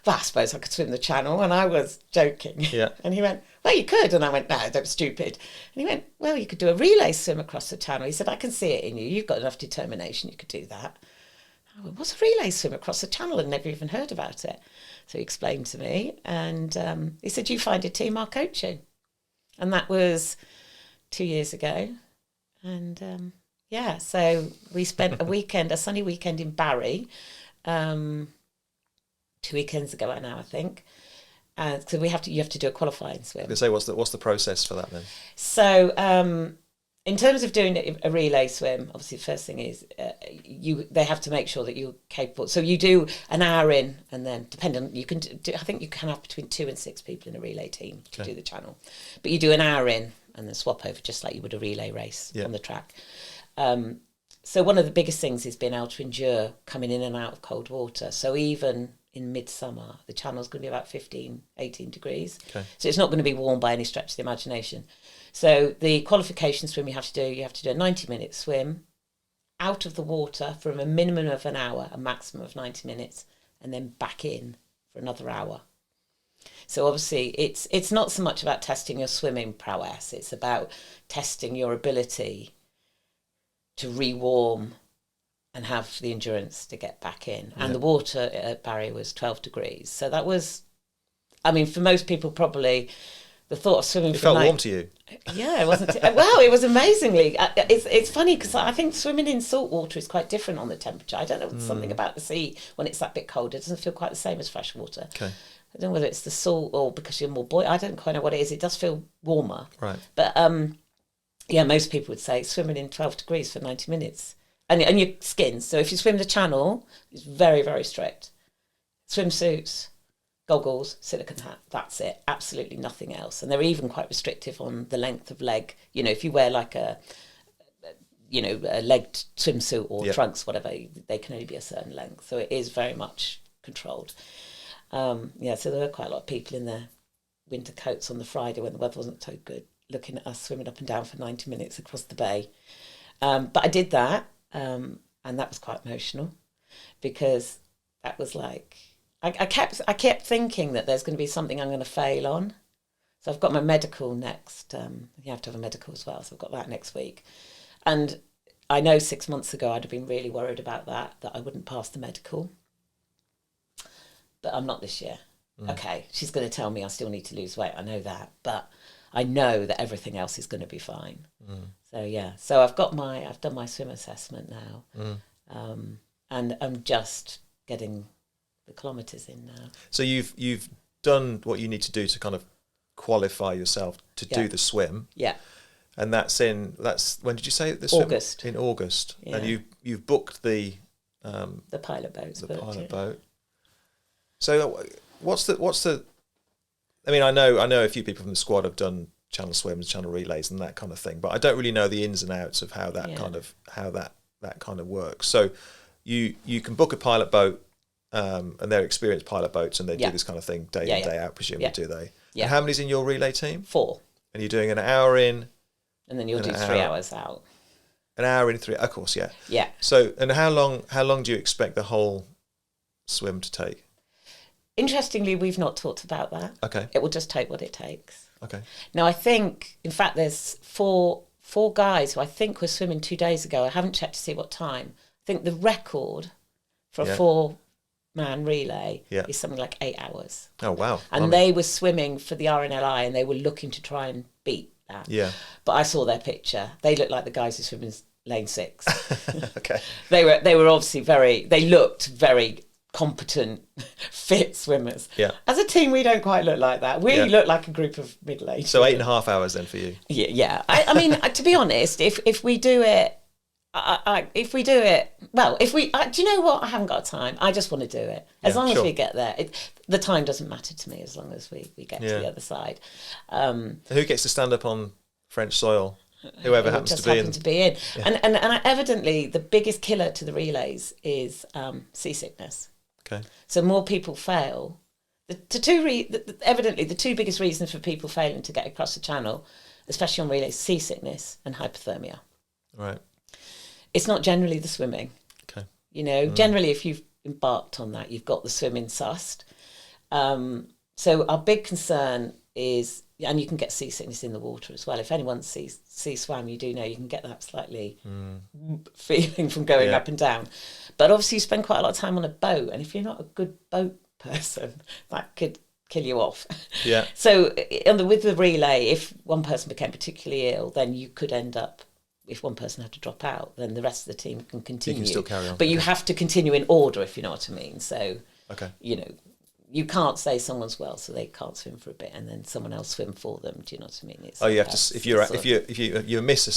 well, I suppose I could swim the channel. And I was joking. Yeah. And he went, well, you could. And I went, no, don't be stupid. And he went, well, you could do a relay swim across the channel. He said, I can see it in you. You've got enough determination. You could do that. I went, what's a relay swim across the channel? And never even heard about it. So he explained to me. And he said, you find a team, I'll coach you. And that was 2 years ago. And so we spent a sunny weekend in Barry, 2 weekends ago now, I think. So you have to do a qualifying swim. I was going to say, what's the process for that then? So in terms of doing a relay swim, obviously the first thing is they have to make sure that you're capable. So you do an hour in, and then depending, I think you can have between 2 and 6 people in a relay team to do the channel, but you do an hour in and then swap over just like you would a relay race on the track. So one of the biggest things is being able to endure coming in and out of cold water. So even in midsummer, the channel's going to be about 15, 18 degrees. Okay. So it's not going to be warm by any stretch of the imagination. So the qualification swim you have to do a 90-minute swim out of the water from a minimum of an hour, a maximum of 90 minutes, and then back in for another hour. So obviously it's not so much about testing your swimming prowess, it's about testing your ability to re-warm and have the endurance to get back in. And the water at Barry was 12 degrees. So that was, I mean, for most people probably, the thought of swimming... It felt warm to you? Yeah, it wasn't... well, it was amazingly... It's funny because I think swimming in salt water is quite different on the temperature. I don't know, something about the sea when it's that bit colder. It doesn't feel quite the same as fresh water. Okay. I don't know whether it's the salt or because you're more buoyant. I don't quite know what it is. It does feel warmer. Right. But, most people would say swimming in 12 degrees for 90 minutes. And your skin. So if you swim the channel, it's very, very strict. Swimsuits, goggles, silicone hat, that's it. Absolutely nothing else. And they're even quite restrictive on the length of leg. You know, if you wear like a legged swimsuit or trunks, whatever, they can only be a certain length. So it is very much controlled. So there were quite a lot of people in their winter coats on the Friday when the weather wasn't so good, looking at us swimming up and down for 90 minutes across the bay. But I did that. And that was quite emotional because that was like I kept thinking that there's going to be something I'm going to fail on. So I've got my medical next. You have to have a medical as well, so I've got that next week. And I know 6 months ago I'd have been really worried about that I wouldn't pass the medical. But I'm not this year. Okay, she's going to tell me I still need to lose weight. I know that, but I know that everything else is going to be fine. So I've done my swim assessment now. And I'm just getting the kilometres in now. So you've done what you need to do to kind of qualify yourself to do the swim. Yeah. And that's when did you say the swim? August. In August. Yeah. And you've booked the pilot boat. The pilot boat. So what's the I mean, I know a few people from the squad have done channel swims, channel relays and that kind of thing, but I don't really know the ins and outs of how that kind of works. So you can book a pilot boat, and they're experienced pilot boats, and they do this kind of thing day in, day out, presumably, do they? Yeah. And how many's in your relay team? 4. And you're doing an hour in? And then you'll do 3 hours out. An hour in, 3, of course, yeah. Yeah. So, and how long do you expect the whole swim to take? Interestingly, we've not talked about that. Okay. It will just take what it takes. Okay. Now, I think, in fact, there's four guys who I think were swimming 2 days ago. I haven't checked to see what time. I think the record for a 4-man relay is something like 8 hours. Oh, wow. And they were swimming for the RNLI and they were looking to try and beat that. Yeah. But I saw their picture. They looked like the guys who swim in lane 6. Okay. They were obviously they looked very competent, fit swimmers. Yeah. As a team, we don't quite look like that. We look like a group of middle-aged. So 8.5 hours then for you. Yeah, yeah. I mean, to be honest, if we do it, do you know what? I haven't got time. I just want to do it. As long as we get there, the time doesn't matter to me as long as we get to the other side. Who gets to stand up on French soil? Whoever happens to be in. Yeah. And evidently, the biggest killer to the relays is seasickness. Okay. So more people fail. Evidently, the 2 biggest reasons for people failing to get across the channel, especially on relays, seasickness and hypothermia. Right. It's not generally the swimming. Okay. You know, generally, if you've embarked on that, you've got the swimming sussed. So our big concern is, and you can get seasickness in the water as well. If anyone sea swam, you do know you can get that slightly feeling from going up and down. But obviously you spend quite a lot of time on a boat, and if you're not a good boat person, that could kill you off. Yeah. So with the relay, if one person became particularly ill, then you could end up, if one person had to drop out, then the rest of the team can continue. You can still carry on. But you have to continue in order, if you know what I mean. So, you know, you can't say someone's well, so they can't swim for a bit, and then someone else swim for them. Do you know what I mean? You have to. If you miss a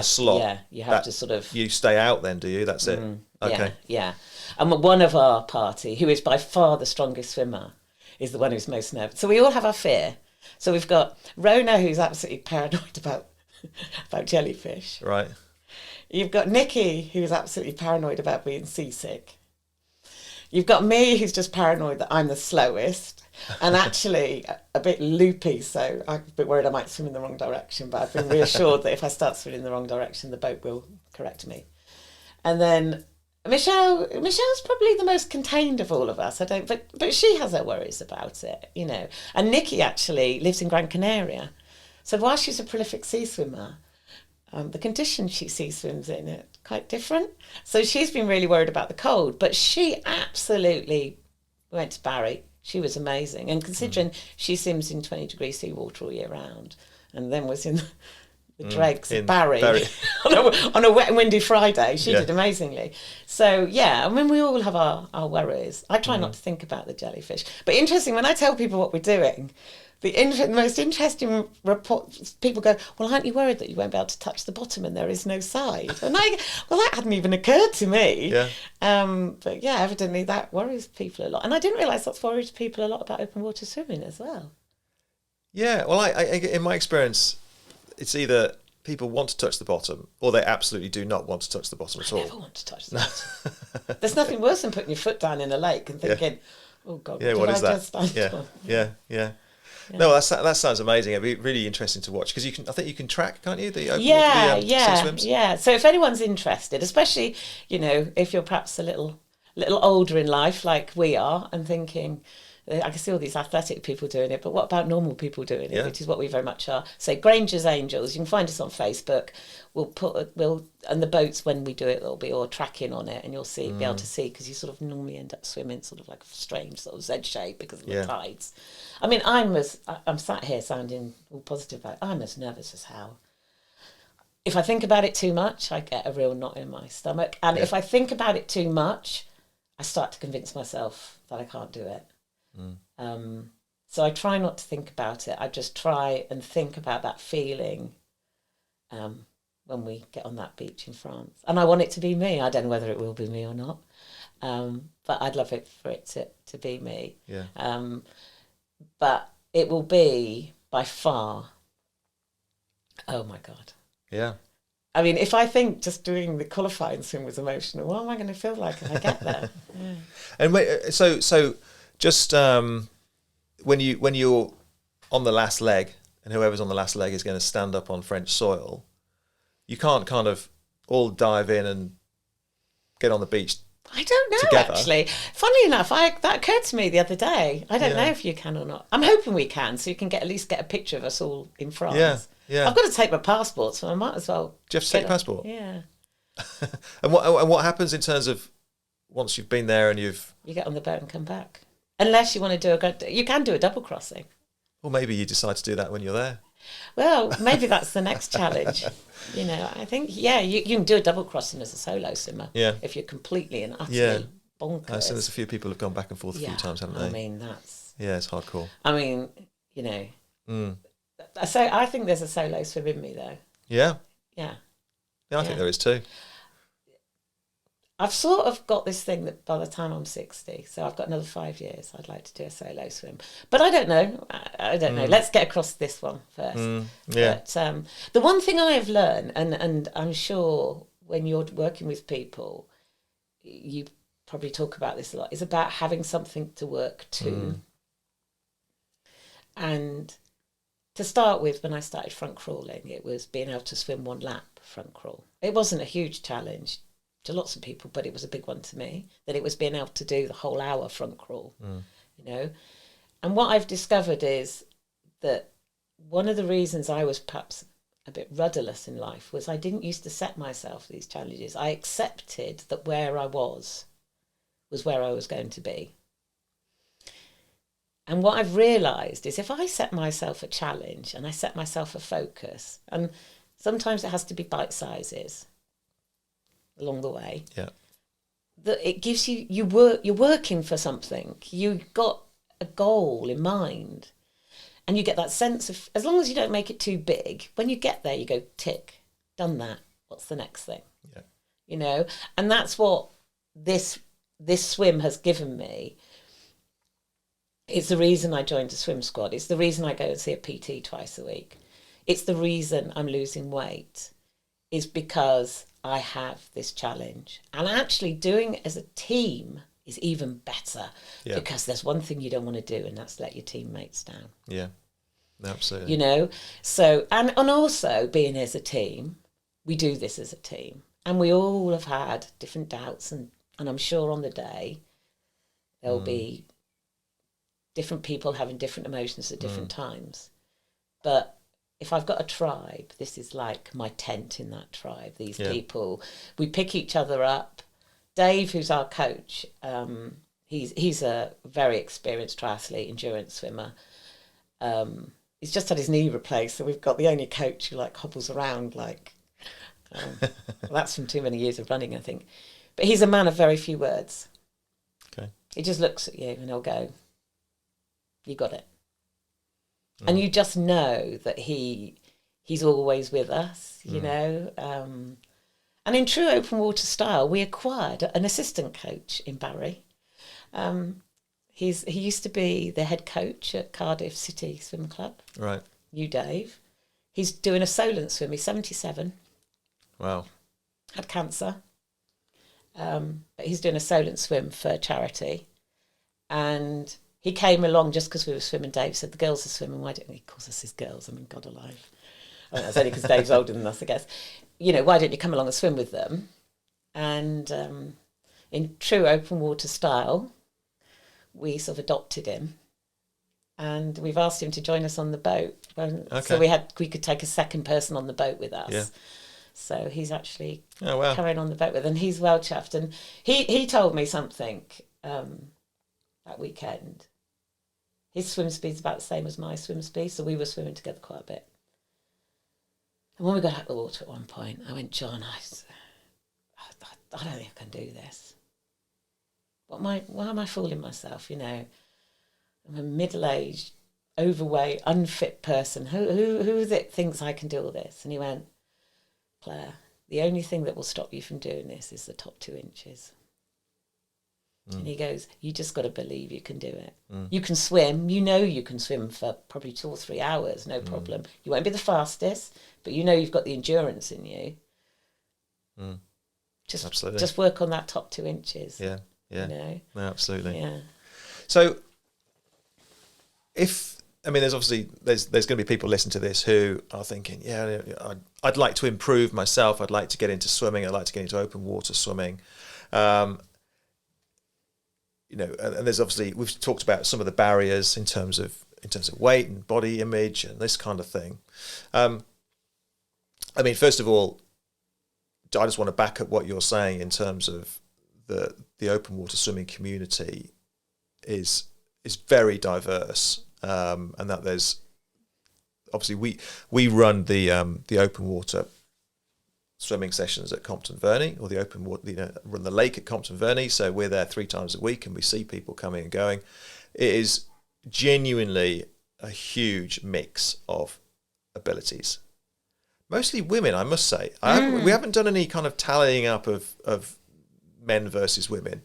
slot, you have to sort of. You stay out. Then do you? That's it. Okay. Yeah. And one of our party, who is by far the strongest swimmer, is the one who's most nervous. So we all have our fear. So we've got Rona, who's absolutely paranoid about jellyfish. Right. You've got Nikki, who's absolutely paranoid about being seasick. You've got me, who's just paranoid that I'm the slowest and actually a bit loopy, so I'm a bit worried I might swim in the wrong direction, but I've been reassured that if I start swimming in the wrong direction, the boat will correct me. And then Michelle's probably the most contained of all of us. But she has her worries about it, you know. And Nikki actually lives in Gran Canaria. So while she's a prolific sea swimmer, the conditions she sea swims in are quite different. So she's been really worried about the cold, but she absolutely went to Barry. She was amazing. And considering she swims in 20-degree seawater all year round and then was in the dregs of Barry. on a wet and windy Friday, she did amazingly. So, yeah, I mean, we all have our worries. I try not to think about the jellyfish. But interesting, when I tell people what we're doing, the most interesting report, people go, well, aren't you worried that you won't be able to touch the bottom and there is no side? And that hadn't even occurred to me. Yeah. But yeah, evidently that worries people a lot. And I didn't realise that's worried people a lot about open water swimming as well. Yeah, well, I in my experience, it's either people want to touch the bottom or they absolutely do not want to touch the bottom at all. I never want to touch the bottom. There's nothing worse than putting your foot down in a lake and thinking, oh, God, what is that? Just stand on? Yeah. No, that sounds amazing. It'd be really interesting to watch because I think you can track, can't you? The sea swims? Yeah. So if anyone's interested, especially, you know, if you're perhaps a little older in life like we are and thinking, I can see all these athletic people doing it, but what about normal people doing it, which is what we very much are. So Granger's Angels, you can find us on Facebook. And the boats, when we do it, there'll be all tracking on it, and you'll be able to see, because you sort of normally end up swimming sort of like a strange sort of Z shape because of the tides. I mean, I'm sat here sounding all positive about it. I'm as nervous as hell. if I think about it too much, I get a real knot in my stomach. And if I think about it too much, I start to convince myself that I can't do it. So I try not to think about it. I just try and think about that feeling when we get on that beach in France. And I want it to be me. I don't know whether it will be me or not. But I'd love it for it to be me. Yeah. But it will be by far, oh my God. Yeah. I mean, if I think just doing the qualifying swim was emotional, what am I going to feel like if I get there? Yeah. And wait, so just when you're on the last leg, and whoever's on the last leg is going to stand up on French soil, you can't kind of all dive in and get on the beach. I don't know, together. Actually. Funnily enough, that occurred to me the other day. I don't know if you can or not. I'm hoping we can, so you can at least get a picture of us all in France. Yeah, yeah. I've got to take my passport, so I might as well. Do you have to take your passport? Yeah. And what happens in terms of once you've been there and you get on the boat and come back, unless you want to you can do a double crossing. Or maybe you decide to do that when you're there. Well, maybe that's the next challenge. I think, you can do a double crossing as a solo swimmer. Yeah. If you're completely and utterly bonkers. So there's a few people who've gone back and forth a few times, haven't they? I mean, that's... Yeah, it's hardcore. I mean, So I think there's a solo swim in me, though. Yeah? Yeah. Yeah, I think there is too. I've sort of got this thing that by the time I'm 60, so I've got another 5 years, I'd like to do a solo swim. But I don't know. I don't know. Let's get across this one first. Yeah. But the one thing I have learned, and I'm sure when you're working with people, you probably talk about this a lot, is about having something to work to. And to start with, when I started front crawling, it was being able to swim one lap front crawl. It wasn't a huge challenge to lots of people, but it was a big one to me, that it was being able to do the whole hour front crawl, And what I've discovered is that one of the reasons I was perhaps a bit rudderless in life was I didn't used to set myself these challenges. I accepted that where I was where I was going to be. And what I've realised is if I set myself a challenge and I set myself a focus, and sometimes it has to be bite sizes along the way. Yeah. That it gives you're working for something. You've got a goal in mind. And you get that sense of, as long as you don't make it too big, when you get there, you go, tick, done that. What's the next thing? Yeah. And that's what this swim has given me. It's the reason I joined a swim squad. It's the reason I go and see a PT twice a week. It's the reason I'm losing weight, is because I have this challenge. And actually doing it as a team is even better, because there's one thing you don't want to do, and that's let your teammates down. Yeah, absolutely. So, and also being as a team, we do this as a team. And we all have had different doubts, and I'm sure on the day there'll be different people having different emotions at different times. But if I've got a tribe, this is like my tent in that tribe. These people, we pick each other up. Dave, who's our coach, he's a very experienced triathlete, endurance swimmer. He's just had his knee replaced, so we've got the only coach who hobbles around well, that's from too many years of running, I think. But he's a man of very few words. Okay. He just looks at you and he'll go, "You got it." And you just know that he's always with us, And in true open water style, we acquired an assistant coach in Barry. He used to be the head coach at Cardiff City Swim Club. Right. New Dave. He's doing a Solent swim. He's 77. Wow. Had cancer. But he's doing a Solent swim for charity. And he came along just because we were swimming. Dave said, "The girls are swimming. Why don't he calls us his girls? I mean, God alive." I mean, that's only because Dave's older than us, I guess. Why don't you come along and swim with them? And in true open water style, we sort of adopted him. And we've asked him to join us on the boat. So we could take a second person on the boat with us. Yeah. So he's actually carrying on the boat with, and he's well chuffed. And he told me something that weekend. His swim speed's about the same as my swim speed, so we were swimming together quite a bit. And when we got out of the water at one point, I went, John, I don't think I can do this. Why am I fooling myself? You know, I'm a middle-aged, overweight, unfit person. Who is it thinks I can do all this? And he went, Claire, the only thing that will stop you from doing this is the top 2 inches. And he goes, you just got to believe you can do it. You can swim. You know you can swim for probably 2 or 3 hours, no problem. You won't be the fastest, but you know you've got the endurance in you. Absolutely. Just work on that top 2 inches. Yeah. You know? No, absolutely. Yeah. So there's obviously there's going to be people listening to this who are thinking, I'd like to improve myself. I'd like to get into swimming. I'd like to get into open water swimming. You know, and there's obviously, we've talked about some of the barriers in terms of weight and body image and this kind of thing. First of all, I just want to back up what you're saying in terms of the open water swimming community is very diverse, and that there's obviously we run the open water swimming sessions at Compton Verney, or the open water, run the lake at Compton Verney. So we're there 3 times a week, and we see people coming and going. It is genuinely a huge mix of abilities. Mostly women, I must say. We haven't done any kind of tallying up of men versus women.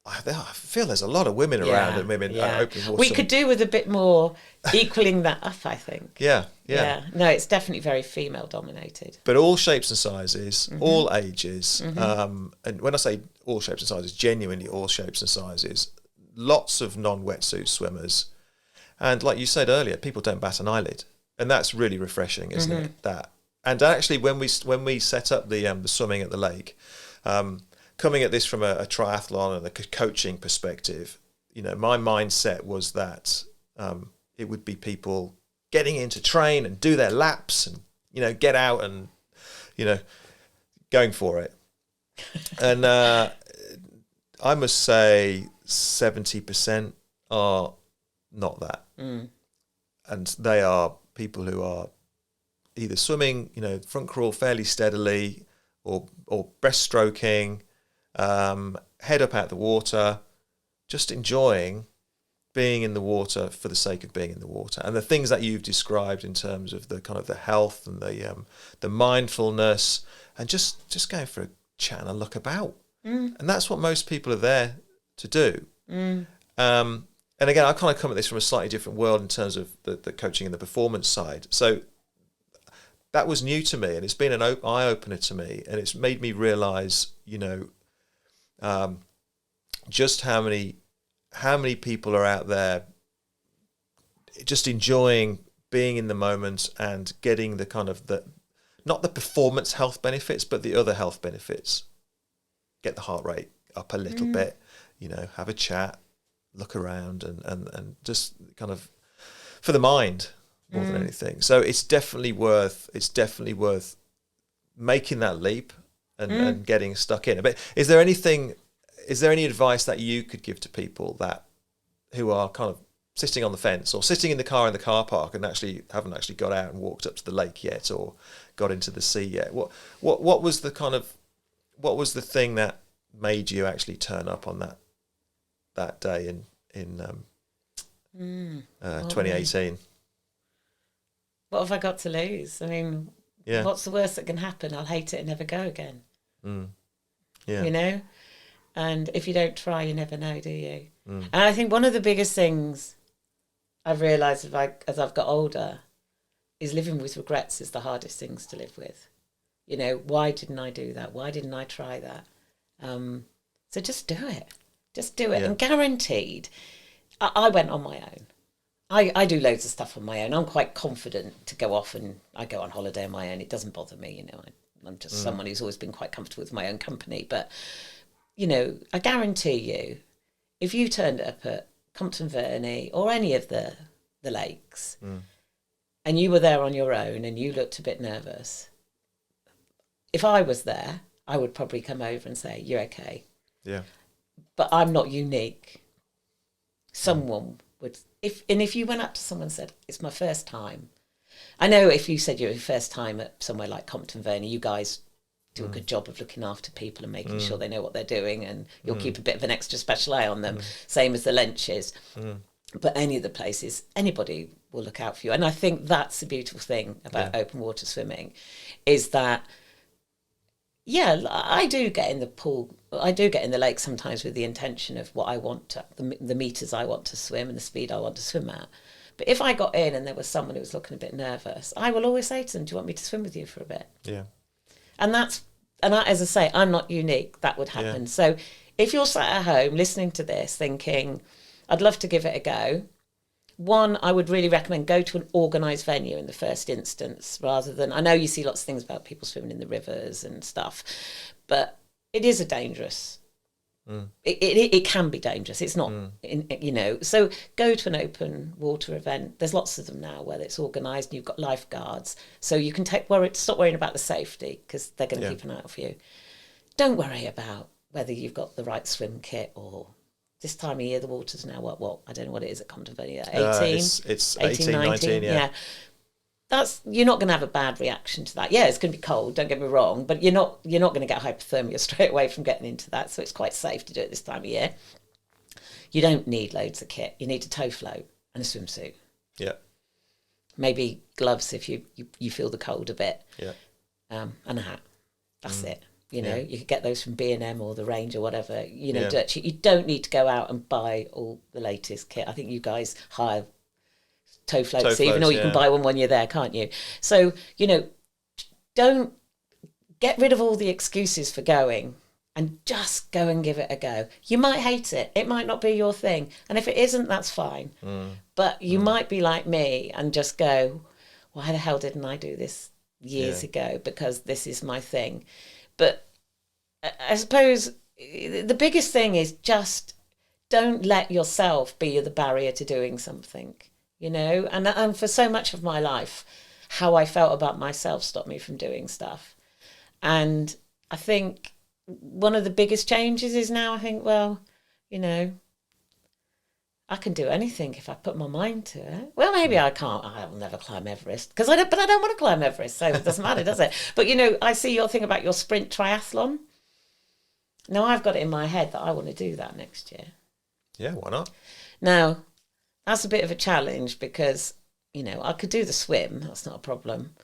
I feel there's a lot of women around and women open water. We could do with a bit more equaling that up, I think. Yeah. No, it's definitely very female dominated. But all shapes and sizes, all ages. And when I say all shapes and sizes, genuinely all shapes and sizes. Lots of non-wetsuit swimmers. And like you said earlier, people don't bat an eyelid. And that's really refreshing, isn't it? That. And actually, when we set up the swimming at the lake, coming at this from a triathlon and a coaching perspective, my mindset was that it would be people getting in to train and do their laps and, get out and, going for it. And I must say 70% are not that. And they are people who are either swimming, front crawl fairly steadily or breaststroking, head up out the water, just enjoying being in the water for the sake of being in the water. And the things that you've described in terms of the kind of the health and the mindfulness and just going for a chat and a look about. And that's what most people are there to do. And again, I kind of come at this from a slightly different world in terms of the coaching and the performance side. So that was new to me, and it's been an eye-opener to me, and it's made me realise, just how many people are out there just enjoying being in the moment and getting the kind of not the performance health benefits, but the other health benefits. Get the heart rate up a little bit, have a chat, look around and just kind of for the mind more than anything. So it's definitely worth making that leap and getting stuck in. But is there any advice that you could give to people who are kind of sitting on the fence or sitting in the car park and haven't actually got out and walked up to the lake yet or got into the sea yet? What was the thing that made you actually turn up on that day in 2018? What have I got to lose? I mean, what's the worst that can happen? I'll hate it and never go again. And if you don't try, you never know, do you? And I think one of the biggest things I've realised as I've got older is living with regrets is the hardest things to live with. Why didn't I do that? Why didn't I try that? So just do it. Just do it. And guaranteed, I went on my own. I do loads of stuff on my own. I'm quite confident to go off and I go on holiday on my own. It doesn't bother me, I'm just someone who's always been quite comfortable with my own company. But, I guarantee you, if you turned up at Compton Verney or any of the lakes and you were there on your own and you looked a bit nervous, if I was there, I would probably come over and say, you're okay. Yeah. But I'm not unique. Someone would, if you went up to someone and said, it's my first time, I know if you said you're your first time at somewhere like Compton Verney, you guys do a good job of looking after people and making sure they know what they're doing, and you'll keep a bit of an extra special eye on them, same as the Lenches. But any of the places, anybody will look out for you. And I think that's the beautiful thing about open water swimming, is that, yeah, I do get in the pool, I do get in the lake sometimes with the intention of what I want to, the meters I want to swim and the speed I want to swim at. But if I got in and there was someone who was looking a bit nervous, I will always say to them, do you want me to swim with you for a bit? Yeah. And as I say, I'm not unique. That would happen. Yeah. So if you're sat at home listening to this thinking, I'd love to give it a go, one, I would really recommend go to an organised venue in the first instance, rather than, I know you see lots of things about people swimming in the rivers and stuff, but it is a dangerous, it can be dangerous. It's not, so go to an open water event. There's lots of them now where it's organised and you've got lifeguards. So you can stop worrying about the safety, because they're going to keep an eye out for you. Don't worry about whether you've got the right swim kit, or this time of year, the water's now what? I don't know what it is at Compton Valley. 18? It's 18, 19, yeah. You're not going to have a bad reaction to that. Yeah, it's going to be cold, don't get me wrong, but you're not going to get hypothermia straight away from getting into that. So it's quite safe to do it this time of year. You don't need loads of kit. You need a tow float and a swimsuit. Yeah. Maybe gloves if you feel the cold a bit. Yeah. And a hat. That's it. You know, you could get those from B&M or the Range or whatever, dirt cheap. You don't need to go out and buy all the latest kit. I think you guys hire tow floats even, or you can buy one when you're there, can't you? So, don't get rid of all the excuses for going and just go and give it a go. You might hate it. It might not be your thing. And if it isn't, that's fine. But you might be like me and just go, why the hell didn't I do this years ago? Because this is my thing. But I suppose the biggest thing is just don't let yourself be the barrier to doing something, And for so much of my life, how I felt about myself stopped me from doing stuff. And I think one of the biggest changes is now I think, I can do anything if I put my mind to it. Well, maybe I can't. I'll never climb Everest but I don't want to climb Everest, so it doesn't matter, does it? But, I see your thing about your sprint triathlon. Now, I've got it in my head that I want to do that next year. Yeah, why not? Now, that's a bit of a challenge because, I could do the swim. That's not a problem.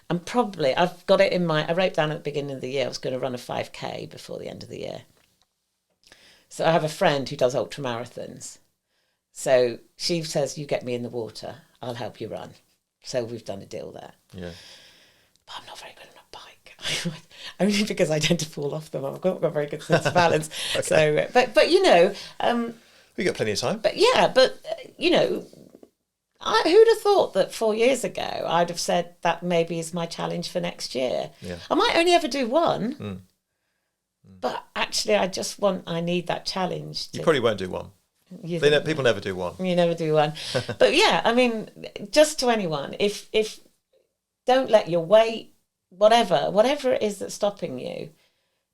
And probably I've got it in I wrote down at the beginning of the year I was going to run a 5K before the end of the year. So I have a friend who does ultra marathons. So she says, you get me in the water, I'll help you run. So we've done a deal there. Yeah. But I'm not very good on a bike. Only because I tend to fall off them. I've got a very good sense of balance. Okay. So, but we got plenty of time. But who'd have thought that 4 years ago I'd have said that maybe is my challenge for next year. Yeah. I might only ever do one, but actually I need that challenge. You probably won't do one. People never do one. You never do one. But yeah, I mean, just to anyone, if don't let your weight, whatever it is that's stopping you,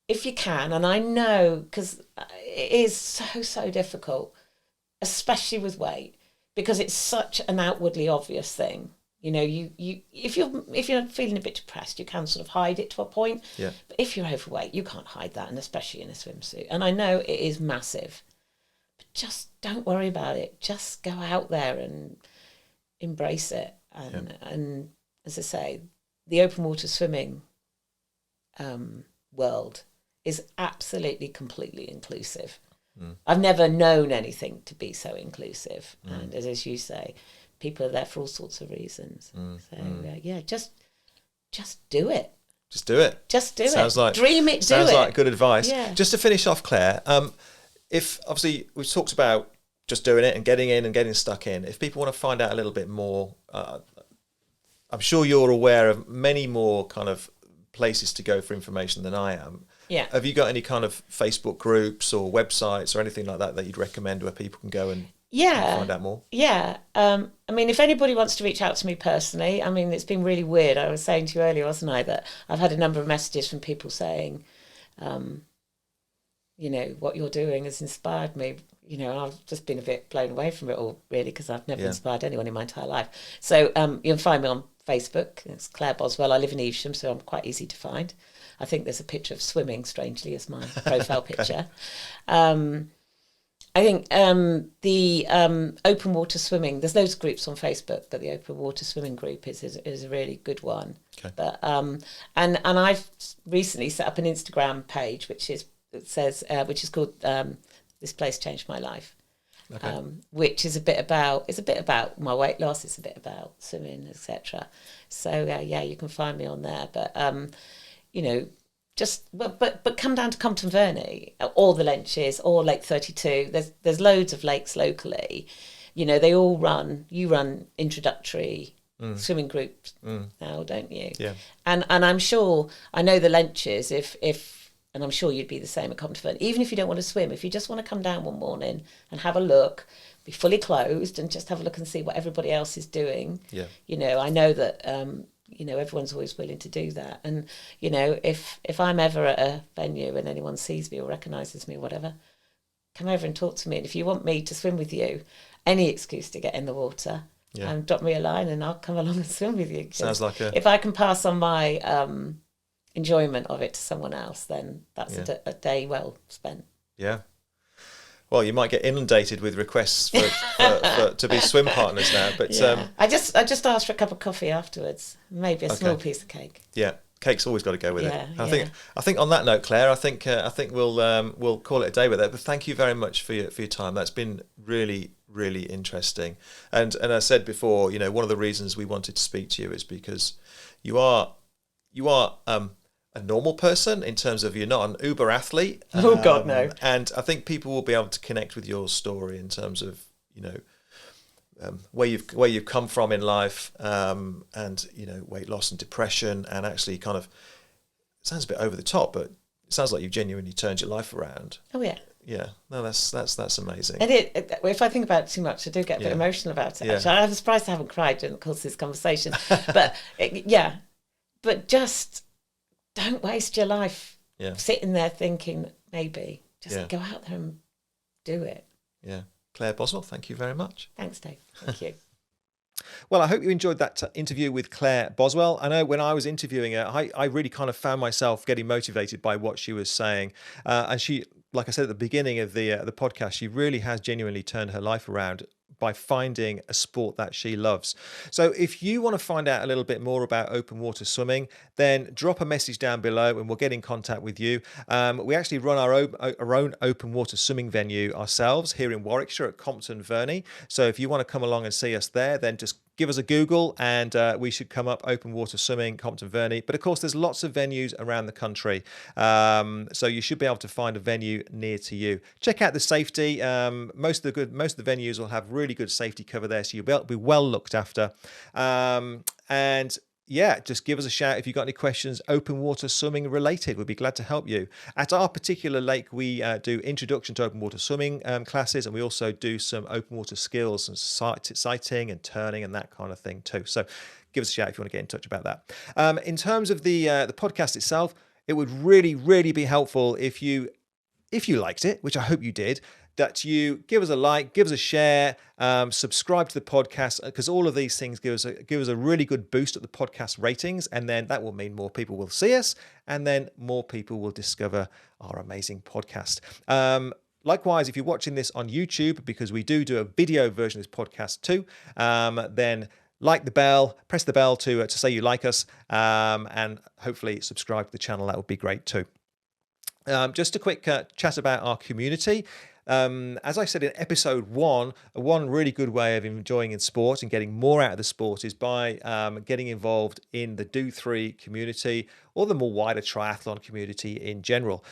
if you can, and I know, because it is so difficult, especially with weight, because it's such an outwardly obvious thing. If you're feeling a bit depressed, you can sort of hide it to a point. Yeah. But if you're overweight, you can't hide that, and especially in a swimsuit. And I know it is massive. Just don't worry about it. Just go out there and embrace it. And as I say, the open water swimming world is absolutely, completely inclusive. I've never known anything to be so inclusive. And as you say, people are there for all sorts of reasons. Just do it. Just do it. Just do Sounds it. Like, Dream it, do it. Sounds like good advice. Yeah. Just to finish off, Claire, if obviously we've talked about just doing it and getting in and getting stuck in, if people want to find out a little bit more, I'm sure you're aware of many more kind of places to go for information than I am. Yeah. Have you got any kind of Facebook groups or websites or anything like that you'd recommend where people can go and find out more? Yeah. I mean, if anybody wants to reach out to me personally, I mean, it's been really weird. I was saying to you earlier, wasn't I, that I've had a number of messages from people saying, what you're doing has inspired me. I've just been a bit blown away from it all, really, because I've never inspired anyone in my entire life. So you can find me on Facebook. It's Clare Boswell. I live in Evesham, so I'm quite easy to find. I think there's a picture of swimming, strangely, as my profile picture. I think the open water swimming, there's loads of groups on Facebook, but the open water swimming group is a really good one. Okay. But and I've recently set up an Instagram page which is called This Place Changed My Life. Okay. Which is a bit about my weight loss, it's a bit about swimming, etc. So you can find me on there. But but come down to Compton Verney, or the Lenches, or Lake 32. There's loads of lakes locally. They all run. You run introductory swimming groups now, don't you? Yeah. And I'm sure, I know the Lenches, and I'm sure you'd be the same at Compton Verney. Even if you don't want to swim, if you just want to come down one morning and have a look, be fully clothed and just have a look and see what everybody else is doing. Yeah. I know that everyone's always willing to do that. And, if I'm ever at a venue and anyone sees me or recognises me or whatever, come over and talk to me. And if you want me to swim with you, any excuse to get in the water, drop me a line and I'll come along and swim with you. Sounds like if I can pass on my enjoyment of it to someone else, then that's a day well spent. Yeah. Well, you might get inundated with requests for to be swim partners now, but I just asked for a cup of coffee afterwards, maybe a small piece of cake. Yeah, cake's always got to go with it. Yeah, I think on that note, Claire, I think we'll call it a day with that. But thank you very much for your time. That's been really, really interesting. And I said before, one of the reasons we wanted to speak to you is because you are a normal person in terms of you're not an uber athlete. Oh God, no. And I think people will be able to connect with your story in terms of where you've come from in life, and weight loss and depression, and actually kind of, it sounds a bit over the top, but it sounds like you've genuinely turned your life around. Oh yeah. Yeah, no, that's amazing. And if I think about it too much, I do get a bit emotional about it. Yeah. Actually, I'm surprised I haven't cried during the course of this conversation. But but just don't waste your life sitting there thinking maybe. Just go out there and do it. Yeah. Clare Boswell, thank you very much. Thanks, Dave. Thank you. Well, I hope you enjoyed that interview with Clare Boswell. I know when I was interviewing her, I really kind of found myself getting motivated by what she was saying. And she, like I said at the beginning of the podcast, she really has genuinely turned her life around by finding a sport that she loves. So if you want to find out a little bit more about open water swimming, then drop a message down below and we'll get in contact with you. We actually run our own open water swimming venue ourselves here in Warwickshire at Compton Verney. So if you want to come along and see us there, then just give us a Google and we should come up, open water swimming, Compton Verney. But of course, there's lots of venues around the country. So you should be able to find a venue near to you. Check out the safety. Most of the venues will have really good safety cover there, so you'll be well looked after. And yeah, just give us a shout if you've got any questions, open water swimming related. We'd be glad to help you. At our particular lake, we do introduction to open water swimming classes, and we also do some open water skills and sighting and turning and that kind of thing too. So give us a shout if you want to get in touch about that. In terms of the podcast itself, it would really, really be helpful if you liked it, which I hope you did, that you give us a like, give us a share, subscribe to the podcast, because all of these things give us a really good boost at the podcast ratings, and then that will mean more people will see us, and then more people will discover our amazing podcast. Likewise, if you're watching this on YouTube, because we do a video version of this podcast too, then like the bell, press the bell to say you like us, and hopefully subscribe to the channel. That would be great too. Just a quick chat about our community. As I said in episode one really good way of enjoying in sport and getting more out of the sport is by getting involved in the Do3 community or the more wider triathlon community in general.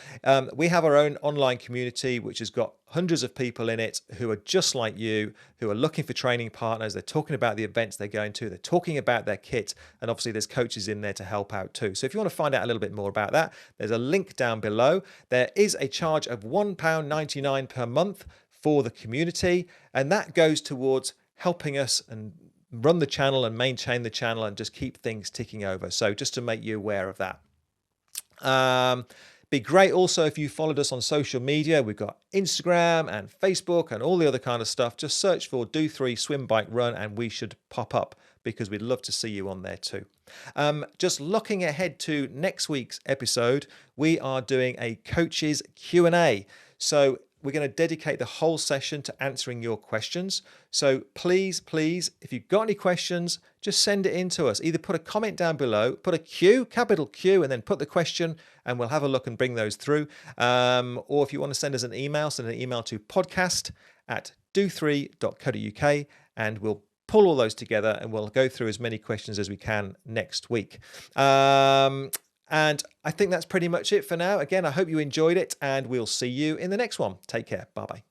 We have our own online community, which has got hundreds of people in it who are just like you, who are looking for training partners. They're talking about the events they're going to. They're talking about their kit. And obviously there's coaches in there to help out too. So if you want to find out a little bit more about that, there's a link down below. There is a charge of £1.99 per month for the community. And that goes towards helping us and run the channel and maintain the channel and just keep things ticking over. So just to make you aware of that. Be great also if you followed us on social media. We've got Instagram and Facebook and all the other kind of stuff. Just search for Do3 Swim Bike Run and we should pop up, because we'd love to see you on there too. Just looking ahead to next week's episode, we are doing a coaches Q&A. So we're going to dedicate the whole session to answering your questions. So please, if you've got any questions, just send it in to us. Either put a comment down below, put a Q, capital Q, and then put the question, and we'll have a look and bring those through. Or if you want to send us an email, send an email to podcast@do3.co.uk, and we'll pull all those together and we'll go through as many questions as we can next week. And I think that's pretty much it for now. Again, I hope you enjoyed it, and we'll see you in the next one. Take care. Bye-bye.